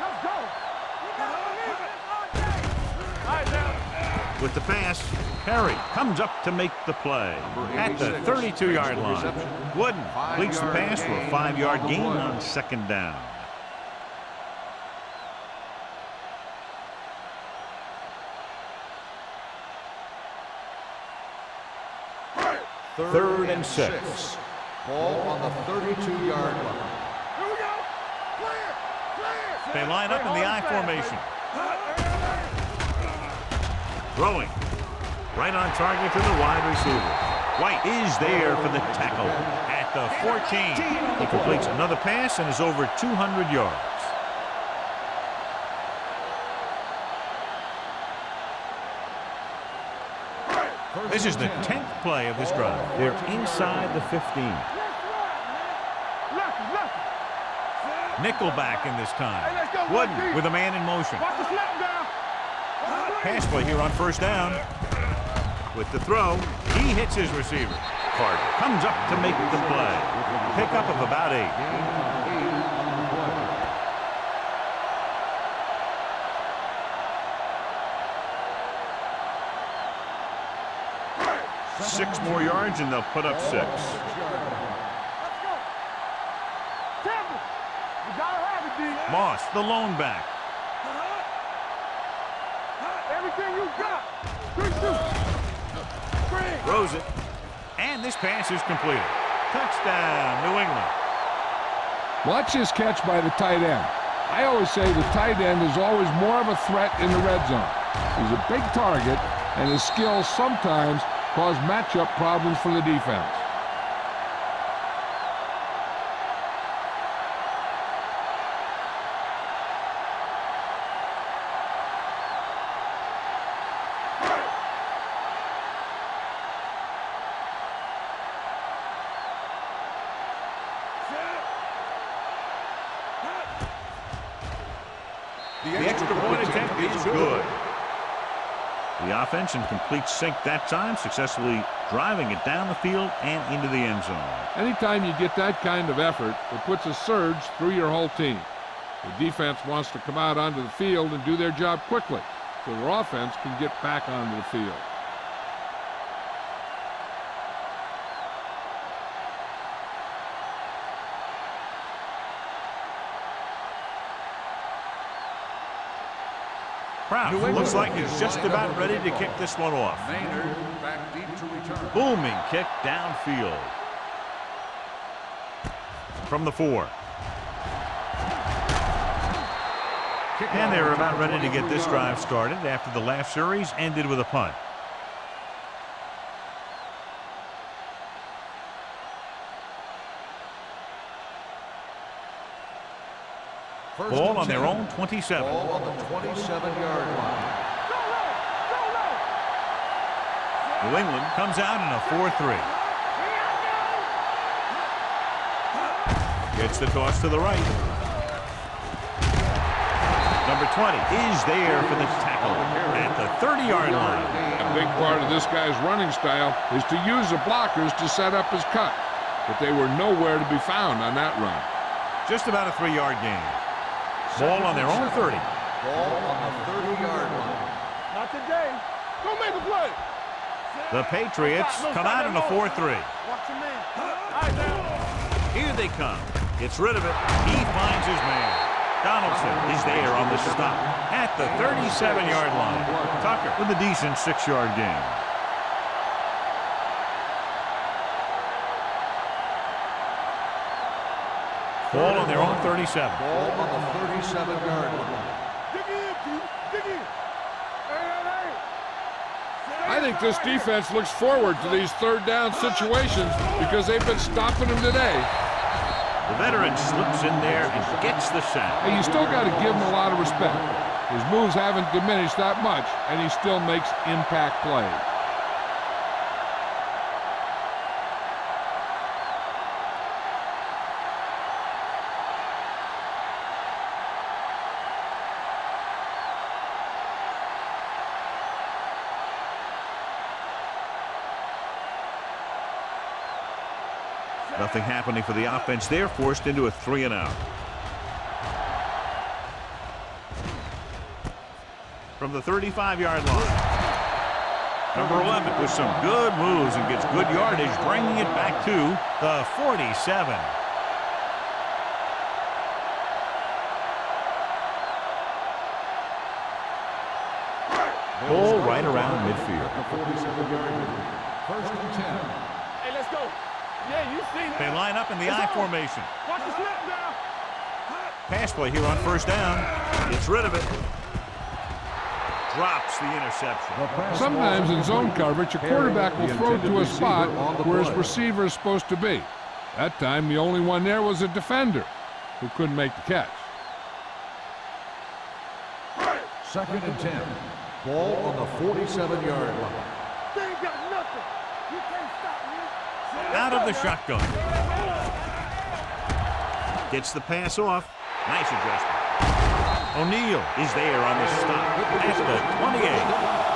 Let's go. We got to believe it all day. All right, now. With the pass, Perry comes up to make the play at the 32-yard line. Wooden completes the pass for a 5-yard gain on second down. Third and 6. Ball on the 32-yard line. Here we go. Clear. They line up in the I formation. Throwing. Right on target to the wide receiver. White is there for the tackle at the 14. He completes another pass and is over 200 yards. This is the 10th play of this drive. They're inside the 15. Nickelback in this time. Wooden with a man in motion. Watch the snap down. Pass play here on first down. With the throw, he hits his receiver. Carter comes up to make the play. Pickup of about 8. 6 more yards and they'll put up 6. Let's go. Temple. You gotta have it, D. Moss, the lone back. Everything you got. 3-2. Throws it. And this pass is completed. Touchdown, New England. Watch this catch by the tight end. I always say the tight end is always more of a threat in the red zone. He's a big target, and his skills sometimes cause matchup problems for the defense. The extra point attempt is good. The offense in complete sync that time, successfully driving it down the field and into the end zone. Anytime you get that kind of effort, it puts a surge through your whole team. The defense wants to come out onto the field and do their job quickly, so their offense can get back onto the field. Kraft looks like he's just about ready to kick this one off. Maynard back deep to return. Booming kick downfield. From the 4. And they were about ready to get this drive started after the last series ended with a punt. Ball on their own 27. Ball on the 27-yard line. New England comes out in a 4-3. Gets the toss to the right. Number 20 is there for the tackle at the 30-yard line. A big part of this guy's running style is to use the blockers to set up his cut, but they were nowhere to be found on that run. Just about a 3-yard gain. Ball on their own 30. Ball on the 30-yard line. Not today. Go make a play. The Patriots come out in a 4-3. Watch your man. All right, now. Here they come. Gets rid of it. He finds his man. Donaldson is there on the stop at the 37-yard line. Tucker with a decent 6-yard gain. Ball on their own 37. Ball on the 37-yard line. Dig in, Pete. Dig in. Hey. I think this defense looks forward to these third down situations because they've been stopping them today. The veteran slips in there and gets the sack. And you still got to give him a lot of respect. His moves haven't diminished that much, and he still makes impact plays. Nothing happening for the offense. They're forced into a 3-and-out. From the 35-yard line. Number 11 with some good moves and gets good yardage, bringing it back to the 47. Ball right around midfield. First and 10. Hey, let's go. Yeah, you see that. They line up in the I formation. Watch the slip now. Pass play here on first down. Gets rid of it. Drops the interception. Sometimes in zone coverage, a quarterback will throw to a spot where his receiver is supposed to be. That time, the only one there was a defender who couldn't make the catch. Second and 10. Ball on the 47-yard line. They ain't got nothing. You can't stop me. Out of the shotgun. Gets the pass off. Nice adjustment. O'Neal is there on the stop at the 28.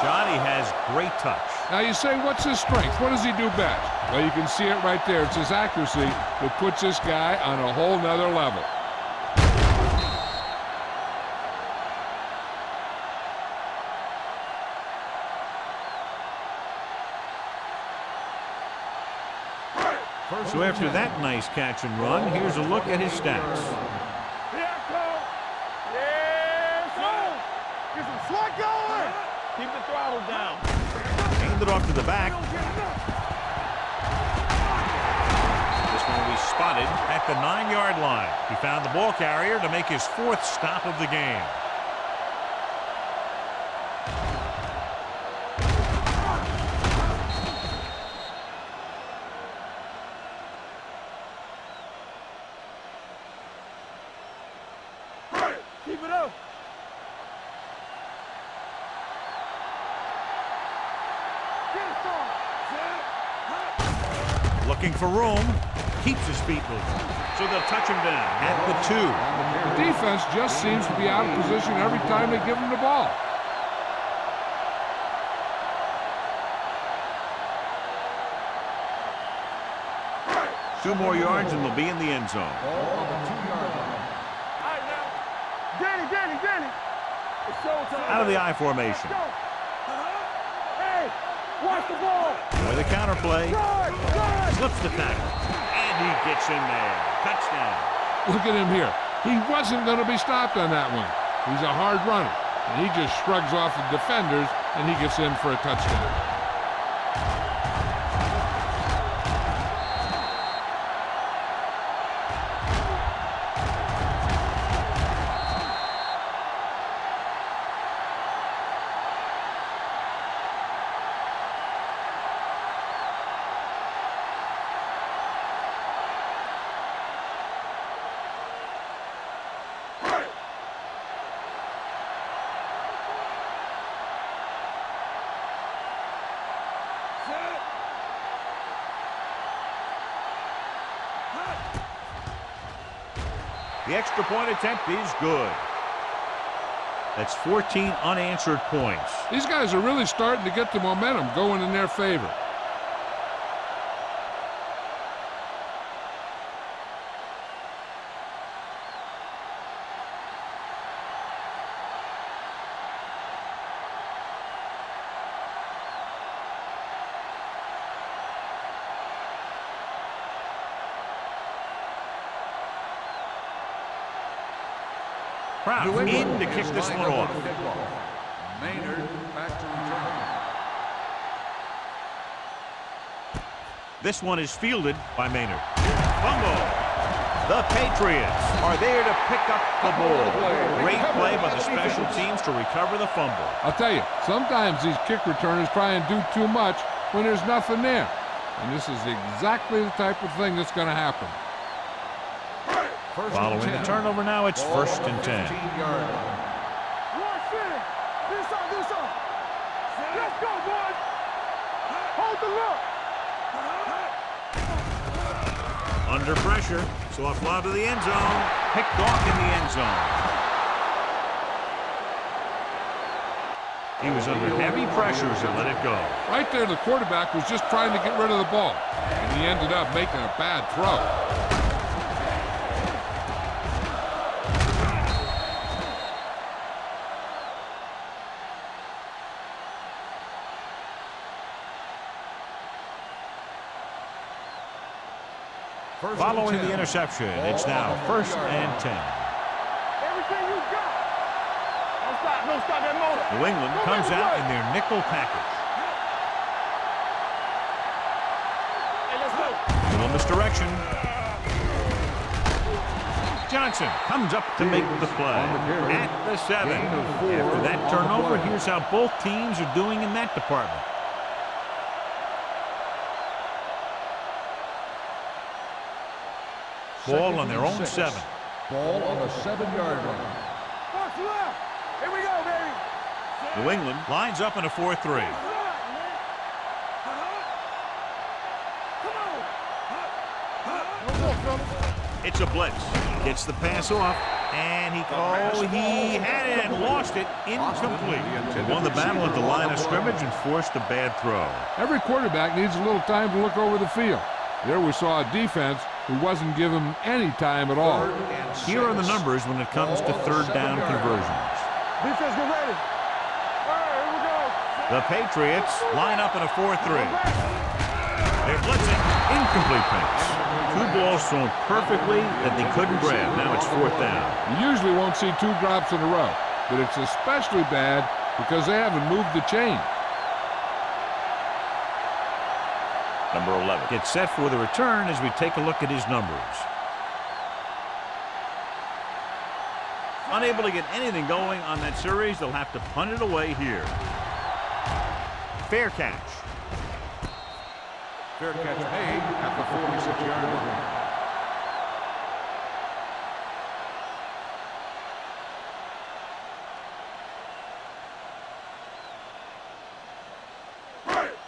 Johnny has great touch. Now you say, what's his strength? What does he do best? Well, you can see it right there. It's his accuracy that puts this guy on a whole nother level. So after that nice catch and run, here's a look at his stats. Here I come. Yes, sir. Get some slack going. Keep the throttle down. Hand it off to the back. This one will be spotted at the 9-yard line. He found the ball carrier to make his 4th stop of the game. Keep it up. Looking for room. Keeps his feet moving. So they'll touch him down at the 2. The defense just seems to be out of position every time they give him the ball. Two more yards and they'll be in the end zone. Ball on the 2-yard line. All right, now. Danny. It's showtime. Out of the I formation. Go. Hey, watch the ball. With a counter play. Good. Slips the tackle. And he gets in there. Touchdown. Look at him here. He wasn't going to be stopped on that one. He's a hard runner. and he just shrugs off the defenders, and he gets in for a touchdown. The extra point attempt is good. That's 14 unanswered points. These guys are really starting to get the momentum going in their favor. Proud in to kick this one off. Maynard back to return. This one is fielded by Maynard. Fumble. The Patriots are there to pick up the ball. Great play by the special teams to recover the fumble. I'll tell you, sometimes these kick returners try and do too much when there's nothing there. And this is exactly the type of thing that's going to happen. Following the turnover now, it's first and 10. This up. Let's go, boys. Hold the look. Under pressure, so a fly to the end zone. Picked off in the end zone. He was under heavy pressures and let it go. Right there, the quarterback was just trying to get rid of the ball, and he ended up making a bad throw. Following the interception, it's now first and 10. Everything you got. Don't stop that motor. New England comes out in their nickel package. Hey, let's go. Little misdirection. Johnson comes up to make the play at the 7. After that turnover, here's how both teams are doing in that department. Ball on their own 7. Ball on the 7-yard line. Box left. Here we go, baby. New England lines up in a 4-3. It's a blitz. Gets the pass off, and he had it and lost it. Incomplete. They won the battle at the line of scrimmage and forced a bad throw. Every quarterback needs a little time to look over the field. There we saw a defense who wasn't given any time at all. Here are the numbers when it comes to third down conversions. Defense, get ready. All right, here we go. The Patriots line up in a 4-3. They're blitzing. Incomplete pass. 2 balls thrown perfectly that they couldn't grab. Now it's 4th down. You usually won't see 2 drops in a row, but it's especially bad because they haven't moved the chain. Number 11 gets set for the return as we take a look at his numbers. Unable to get anything going on that series, they'll have to punt it away here. Fair catch. Fair catch made at the 46-yard line.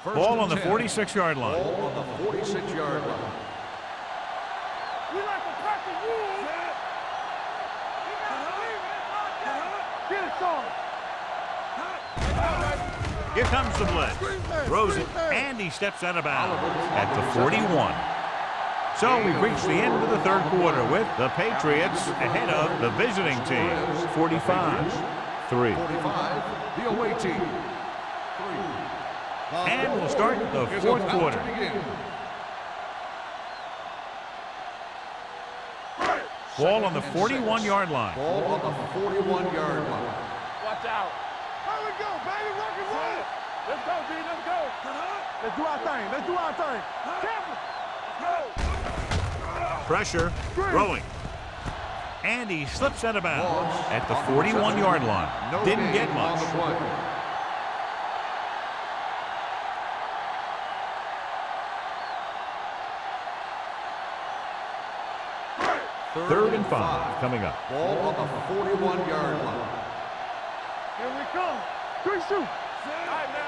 Ball on the 46-yard line. Ball on the 46-yard line. We like to crack the rules. You gotta believe it. Get it started. Here comes the blitz. Throws it, and he steps out of bounds at the 41. So we've reached the end of the third quarter with the Patriots ahead of the visiting team, 45-3. 45, the away team. 3. And we'll start the fourth quarter. Ball on the 41-yard line. Ball on the 41-yard line. Watch out. Here we go, baby. Rock and roll. Let's go, D. Let's go. Let's do our thing. Let's do our thing. Careful. Let's go. Pressure, throwing. And he slips out of bounds at the 41-yard line. Didn't get much. Third and 5 coming up. Ball on the 41-yard line. Here we come. Quick shoot.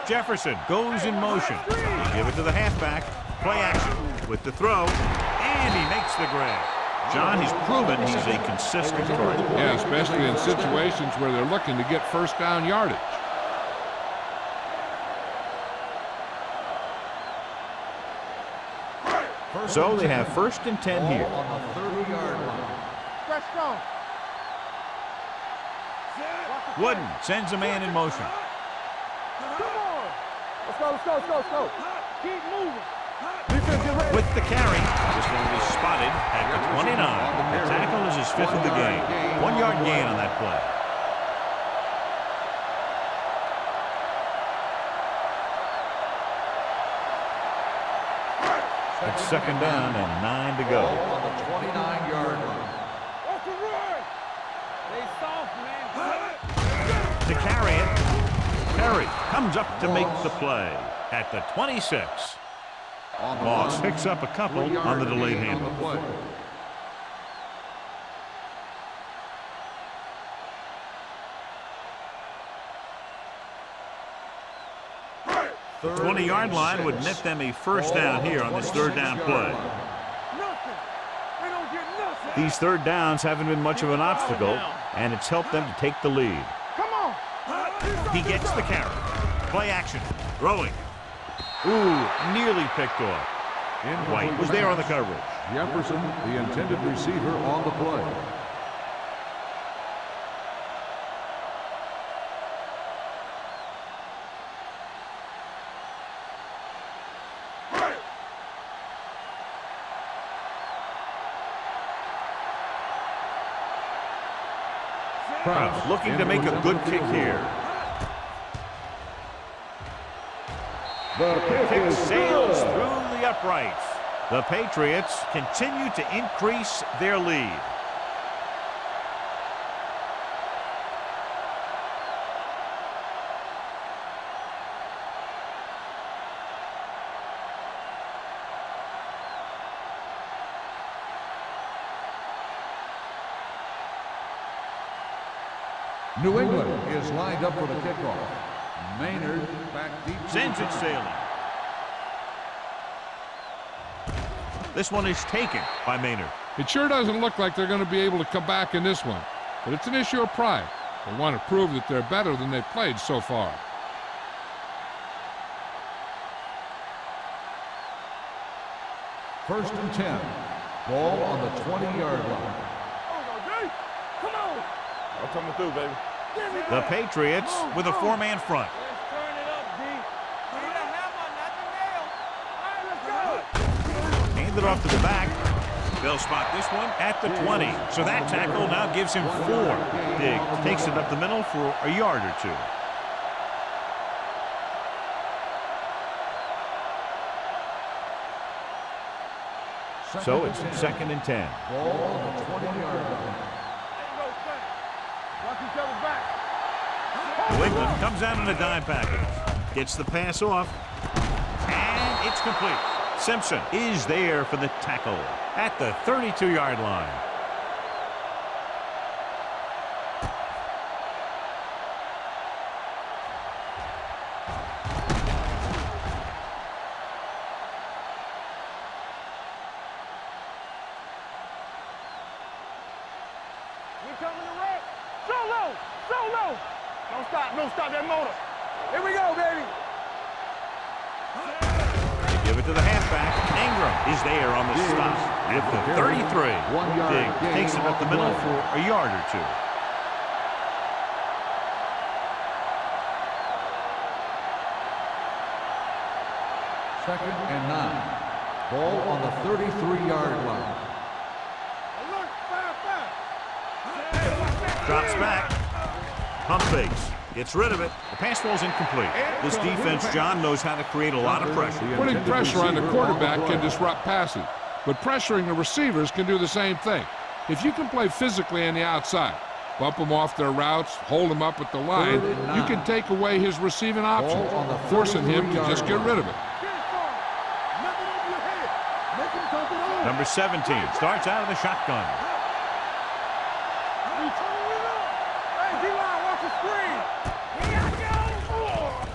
Jefferson goes in motion. They give it to the halfback. Play action with the throw. And he makes the grab. John, he's proven he's a consistent target. Yeah, especially in situations where they're looking to get first down yardage. So they have first and 10 here. On the 30-yard line. Let's go. Wooden sends a man in motion. Come on. Let's go, let's go, let's go, let's go. Keep moving. Defense, get ready. With the carry, this one is spotted at the 29. The tackle is his 5th of the game. 1-yard gain on that play. It's second down and 9 to go. Ball on the 29-yard line. What's the run? They soft, man. To carry it. Perry comes up to make the play at the 26. On the Moss run, picks up a couple 3-yard on the delayed gain on handle. the play. The 20-yard line would net them a first down here on this third down play. Nothing. We don't get nothing. These third downs haven't been much of an obstacle, and it's helped them to take the lead. Come on. He gets the carry. Play action. Throwing. Ooh, nearly picked off. White was there on the coverage. Jefferson, the intended receiver, on the play. Krause looking to make a good kick here. The kick sails through the uprights. The Patriots continue to increase their lead. New England is lined up for the kickoff. Maynard back deep. Sends it sailing. This one is taken by Maynard. It sure doesn't look like they're going to be able to come back in this one, but it's an issue of pride. They want to prove that they're better than they've played so far. First and 10. Ball on the 20-yard line. Come on. I'm coming through, baby. The Patriots with a four-man front. Let's turn it up, D. Need a hammer, not the nail. All right, let's go. Handed off to the back. They'll spot this one at the 20. So that tackle now gives him 4. Big takes it up the middle for a yard or 2. So it's second and 10. Ball on the 20-yard line. Watch each other back. New England comes out in a dime package. Gets the pass off. And it's complete. Simpson is there for the tackle at the 32-yard line. We coming to wreck. Solo! Solo! Don't stop that motor. Here we go, baby. They give it to the halfback. Ingram is there on the stop at the 33. Big takes it up the middle for a yard or 2. Second and 9. Ball on the 33-yard line. Alert, fire. Drops back. Pump fakes. Gets rid of it. The pass falls incomplete. This defense, John, knows how to create a lot of pressure. Putting pressure on the quarterback can disrupt passing, but pressuring the receivers can do the same thing. If you can play physically on the outside, bump them off their routes, hold them up at the line, you can take away his receiving options, forcing him to just get rid of it. Number 17 starts out of the shotgun.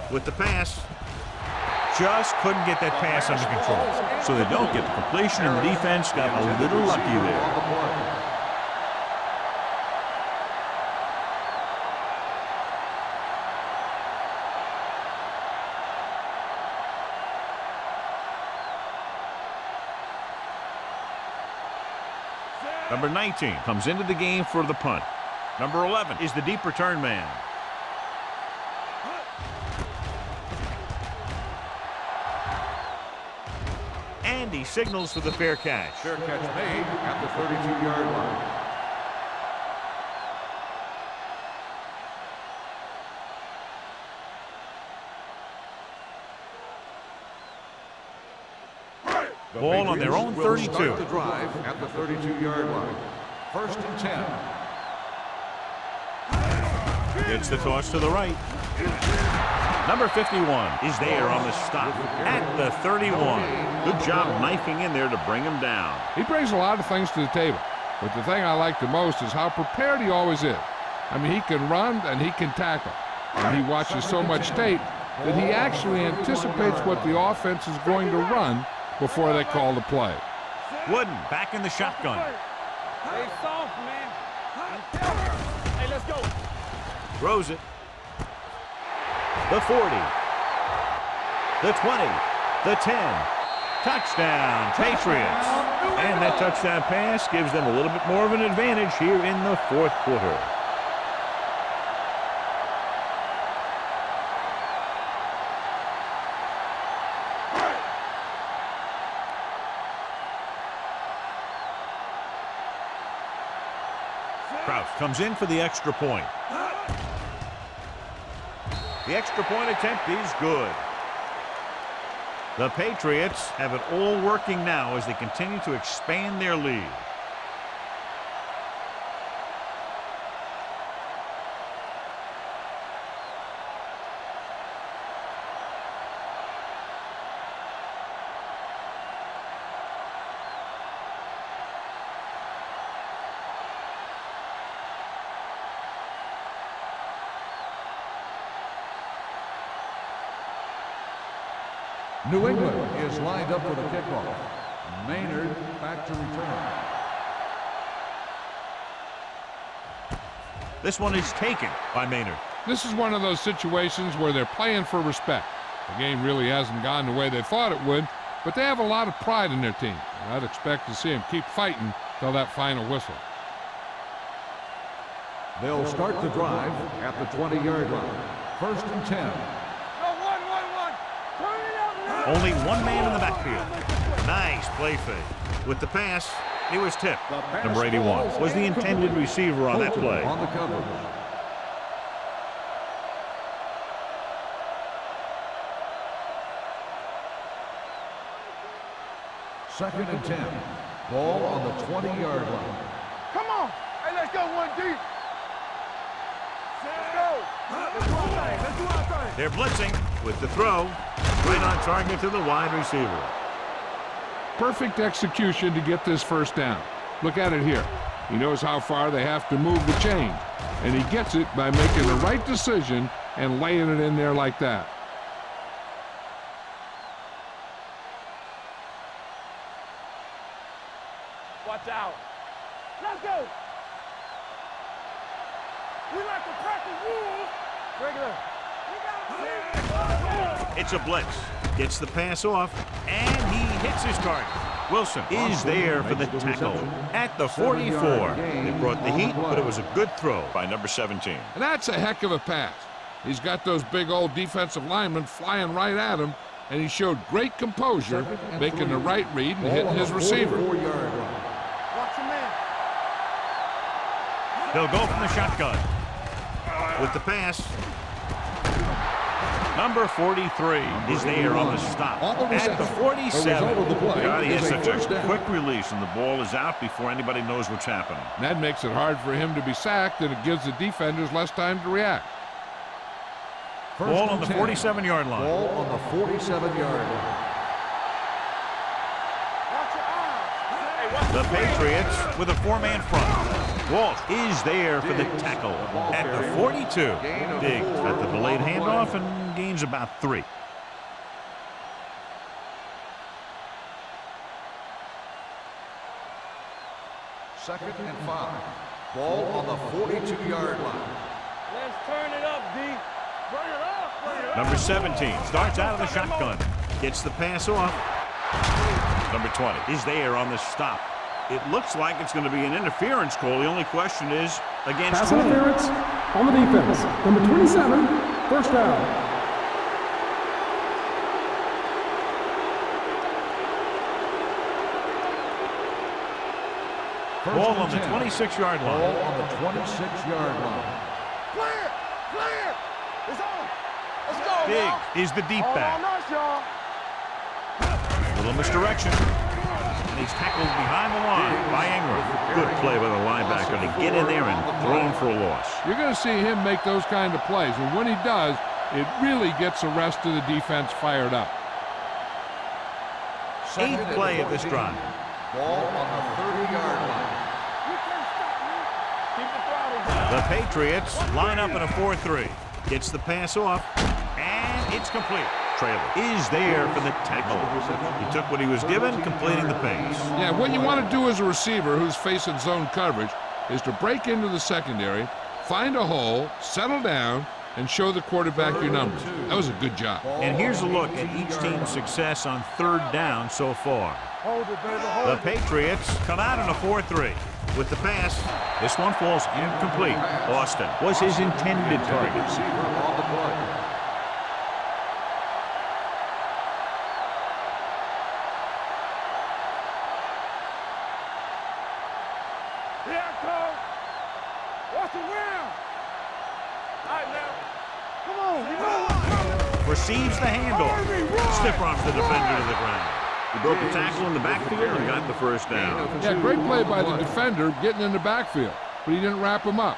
With the pass, just couldn't get that pass under control. So they don't get the completion, and the defense got a little lucky there. Number 19 comes into the game for the punt. Number 11 is the deep return man. And he signals for the fair catch. Fair catch made at the 32-yard line. Ball on their own 32. Start the drive at the 32-yard line. 1st and 10. Gets the toss to the right. Number 51 is there on the stop at the 31. Good job knifing in there to bring him down. He brings a lot of things to the table, but the thing I like the most is how prepared he always is. I mean, he can run and he can tackle. And he watches so much tape that he actually anticipates what the offense is going to run before they call the play. Wooden back in the shotgun. Stay soft, man. Hey, let's go. Throws it. The 40. The 20. The 10. Touchdown, Patriots. And that touchdown pass gives them a little bit more of an advantage here in the 4th quarter. Kraus comes in for the extra point. The extra point attempt is good. The Patriots have it all working now as they continue to expand their lead. New England is lined up for the kickoff. Maynard back to return. This one is taken by Maynard. This is one of those situations where they're playing for respect. The game really hasn't gone the way they thought it would, but they have a lot of pride in their team. And I'd expect to see them keep fighting till that final whistle. They'll start the drive at the 20-yard line. 1st and 10. Only one man in the backfield. Nice play fake. With the pass, he was tipped. Number 81 was the intended receiver on that play. On the coverage. Second and 10. Ball on the 20-yard line. Come on. Hey, let's go one deep. Let's go. Let's do our thing. Let's do our thing. They're blitzing with the throw. Right on target to the wide receiver. Perfect execution to get this first down. Look at it here. He knows how far they have to move the chain, and he gets it by making the right decision and laying it in there like that. Watch out. Let's go. We like to practice rules. Regular. It's a blitz. Gets the pass off, and he hits his target. Wilson is there for the tackle at the 44. They brought the heat, but it was a good throw by number 17. And that's a heck of a pass. He's got those big old defensive linemen flying right at him, and he showed great composure, making the right read and hitting his receiver. Watch your man. He'll go from the shotgun. With the pass, Number 43 is there on the stop. At the 47. God, he has such a quick release, and the ball is out before anybody knows what's happening. That makes it hard for him to be sacked, and it gives the defenders less time to react. Ball on the 47-yard line. Ball on the 47-yard line. The Patriots with a four-man front. Walsh is there for the tackle at the 42. Diggs at the delayed handoff and gains about 3. Second and 5. Ball on the 42-yard line. Let's turn it up, D. Bring it up, bring it up. Number 17 starts out of the shotgun. Gets the pass off. Number 20 is there on the stop. It looks like it's going to be an interference call. The only question is against Pass whom? interference on the defense. Number 27, first down. Ball on the 26-yard line. Ball on the 26-yard line. Clear! Clear! It's on! Let's go, Big y'all! is the deep All back. on us, y'all! Little misdirection. And he's tackled behind the line by Ingram. Good play by the linebacker to get in there and throw him for a loss. You're going to see him make those kind of plays, and when he does, it really gets the rest of the defense fired up. Eighth play of this drive. Ball on the 30-yard line. You can't stop me! Keep the throttle down! The Patriots line up in a 4-3. Gets the pass off, and it's complete. Trailer is there for the tackle. He took what he was given, completing the pass. Yeah, what you want to do as a receiver who's facing zone coverage is to break into the secondary, find a hole, settle down, and show the quarterback your numbers. That was a good job. And here's a look at each team's success on third down so far. Hold it, baby, hold The it. Patriots come out in a 4-3. With the pass, this one falls incomplete. Austin was his intended target. Receiver on the play. Here I come! Watch the ground! All right, now. Come on, you know what's coming! Receives the handoff. Stiff arms the defender to the ground. He broke the tackle in the backfield and got the first down. Yeah, great play by the defender getting in the backfield, but he didn't wrap him up.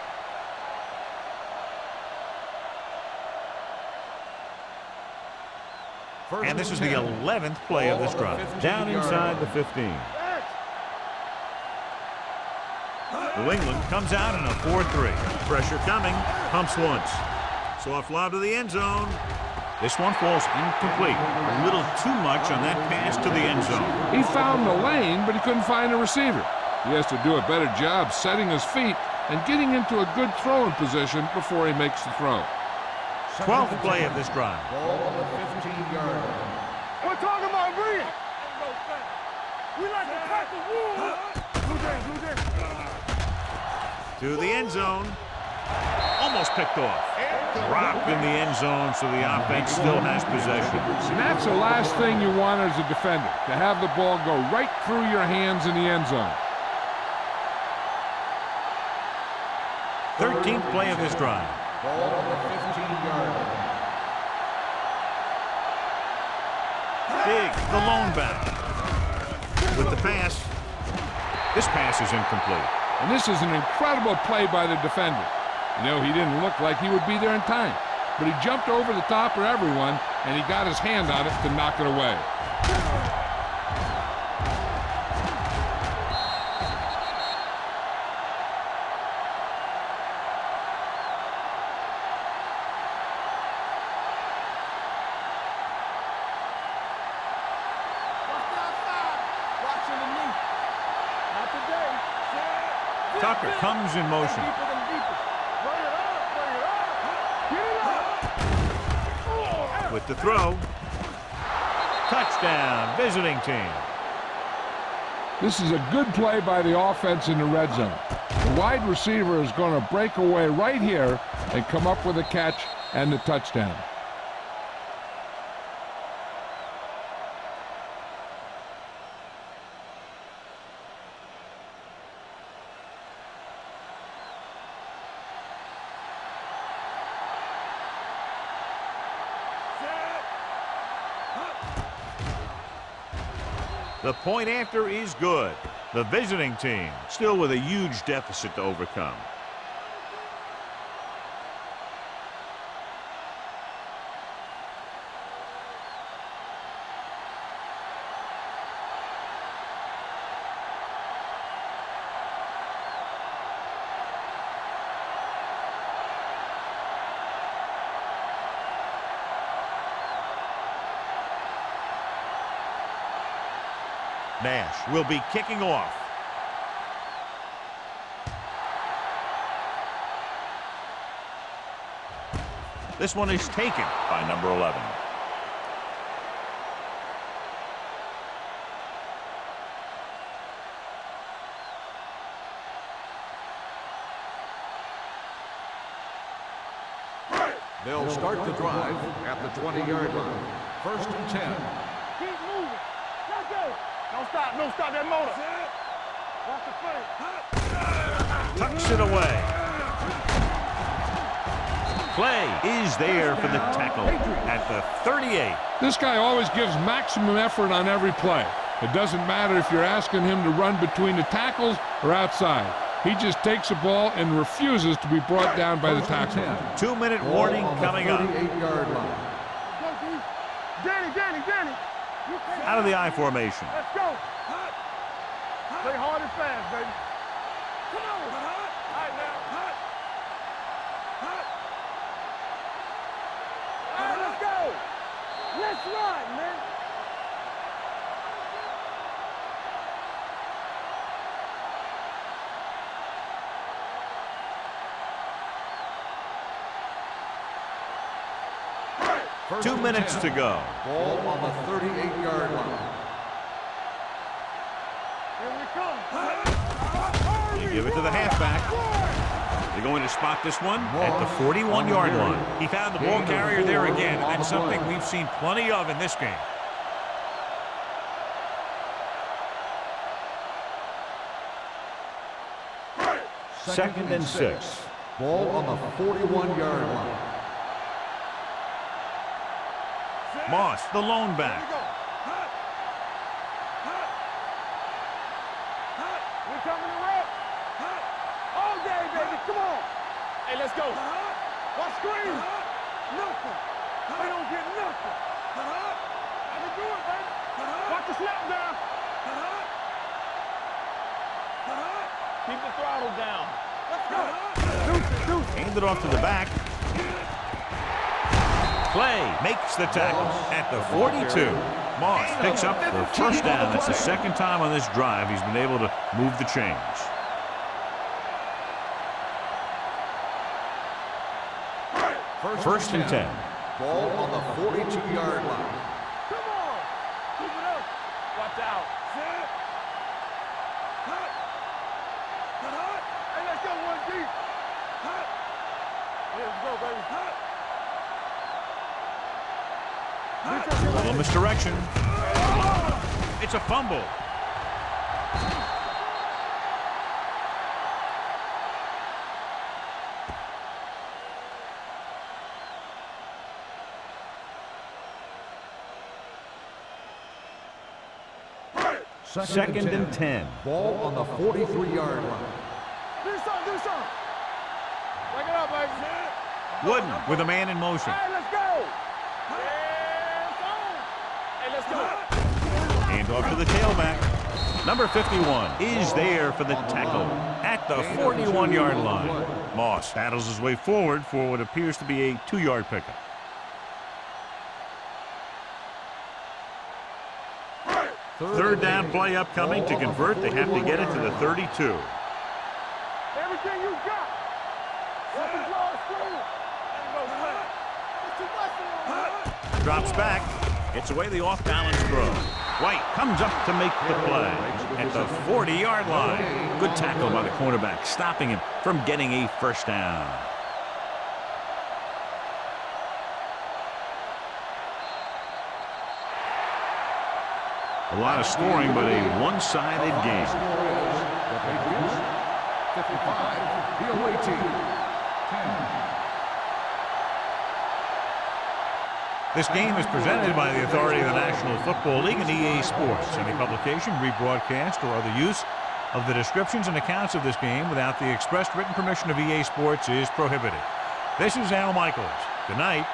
And this is the 11th play of this drive. Down inside the 15. New England comes out in a 4-3. Pressure coming. Pumps once. Soft lob to the end zone. This one falls incomplete. A little too much on that pass to the end zone. He found the lane, but he couldn't find a receiver. He has to do a better job setting his feet and getting into a good throwing position before he makes the throw. 12th play of this drive. Ball on the 15-yard line. We're talking about green! We like to cut the wool! Blue Jays, Blue Jays! To the end zone. Almost picked off. Dropped in the end zone, so the offense still has possession. And that's the last thing you want as a defender, to have the ball go right through your hands in the end zone. 13th play of this drive. Ball on the 15-yard line. Big, the lone back. With the pass. This pass is incomplete. And this is an incredible play by the defender. You know, he didn't look like he would be there in time, but he jumped over the top of everyone, and he got his hand on it to knock it away. Tucker comes in motion. With the throw. Touchdown, visiting team. This is a good play by the offense in the red zone. The wide receiver is going to break away right here and come up with a catch and the touchdown. The point after is good. The visiting team still with a huge deficit to overcome. Nash will be kicking off. This one is taken by number 11. They'll start the drive at the 20-yard line. First and 10. Keep moving. Let's go. Don't stop. Don't stop that motor. Watch the play. Tucks it away. Play is there for the tackle at the 38. This guy always gives maximum effort on every play. It doesn't matter if you're asking him to run between the tackles or outside. He just takes the ball and refuses to be brought down by the tackle. 2-minute warning coming up. 38-yard line. Danny. Out of the I formation. Let's go. Play hard and fast, baby. Come on. All right, now. All right, let's go. Let's run, man. First 2 and minutes 10. to go. Ball on the 38-yard line. Here we come. You give it to the halfback. They're going to spot this one at the 41-yard line. He found the ball carrier there again, and that's something we've seen plenty of in this game. Second and 6. Ball on the 41-yard line. Moss, the lone back. We coming to rep. All day, baby. Come on. Hey, let's go. Watch screen. Nothing. They don't get nothing. How they do it, baby? Watch the snap down. Keep the throttle down. Let's go. Deuce. Hand it off to the back. Clay makes the tackle at the 42. Moss picks up the first down. That's the second time on this drive he's been able to move the chains. First and 10. Ball on the 42-yard line. Come on. Keep it up. Watch out. Set. Hut. Hey, let's go one deep. Hut. Here we go, baby. Hut. A little misdirection. It's a fumble. Second and 10. Ball on the 43-yard line. Do something. Break it up, baby. Wooden with a man in motion. Hey, let's go. Hey, let's go. Hand off to the tailback. Number 51 is there for the tackle at the 41-yard line. Moss battles his way forward for what appears to be a 2-yard pickup. Third down play upcoming. To convert, they have to get it to the 32. Everything you got. Drops back. Gets away the off-balance throw. White comes up to make the play at the 40-yard line. Good tackle by the cornerback, stopping him from getting a first down. A lot of scoring, but a one-sided game. The Patriots, 55, the away team, 10. This game is presented by the authority of the National Football League and EA Sports. Any publication, rebroadcast, or other use of the descriptions and accounts of this game without the expressed written permission of EA Sports is prohibited. This is Al Michaels. Good night.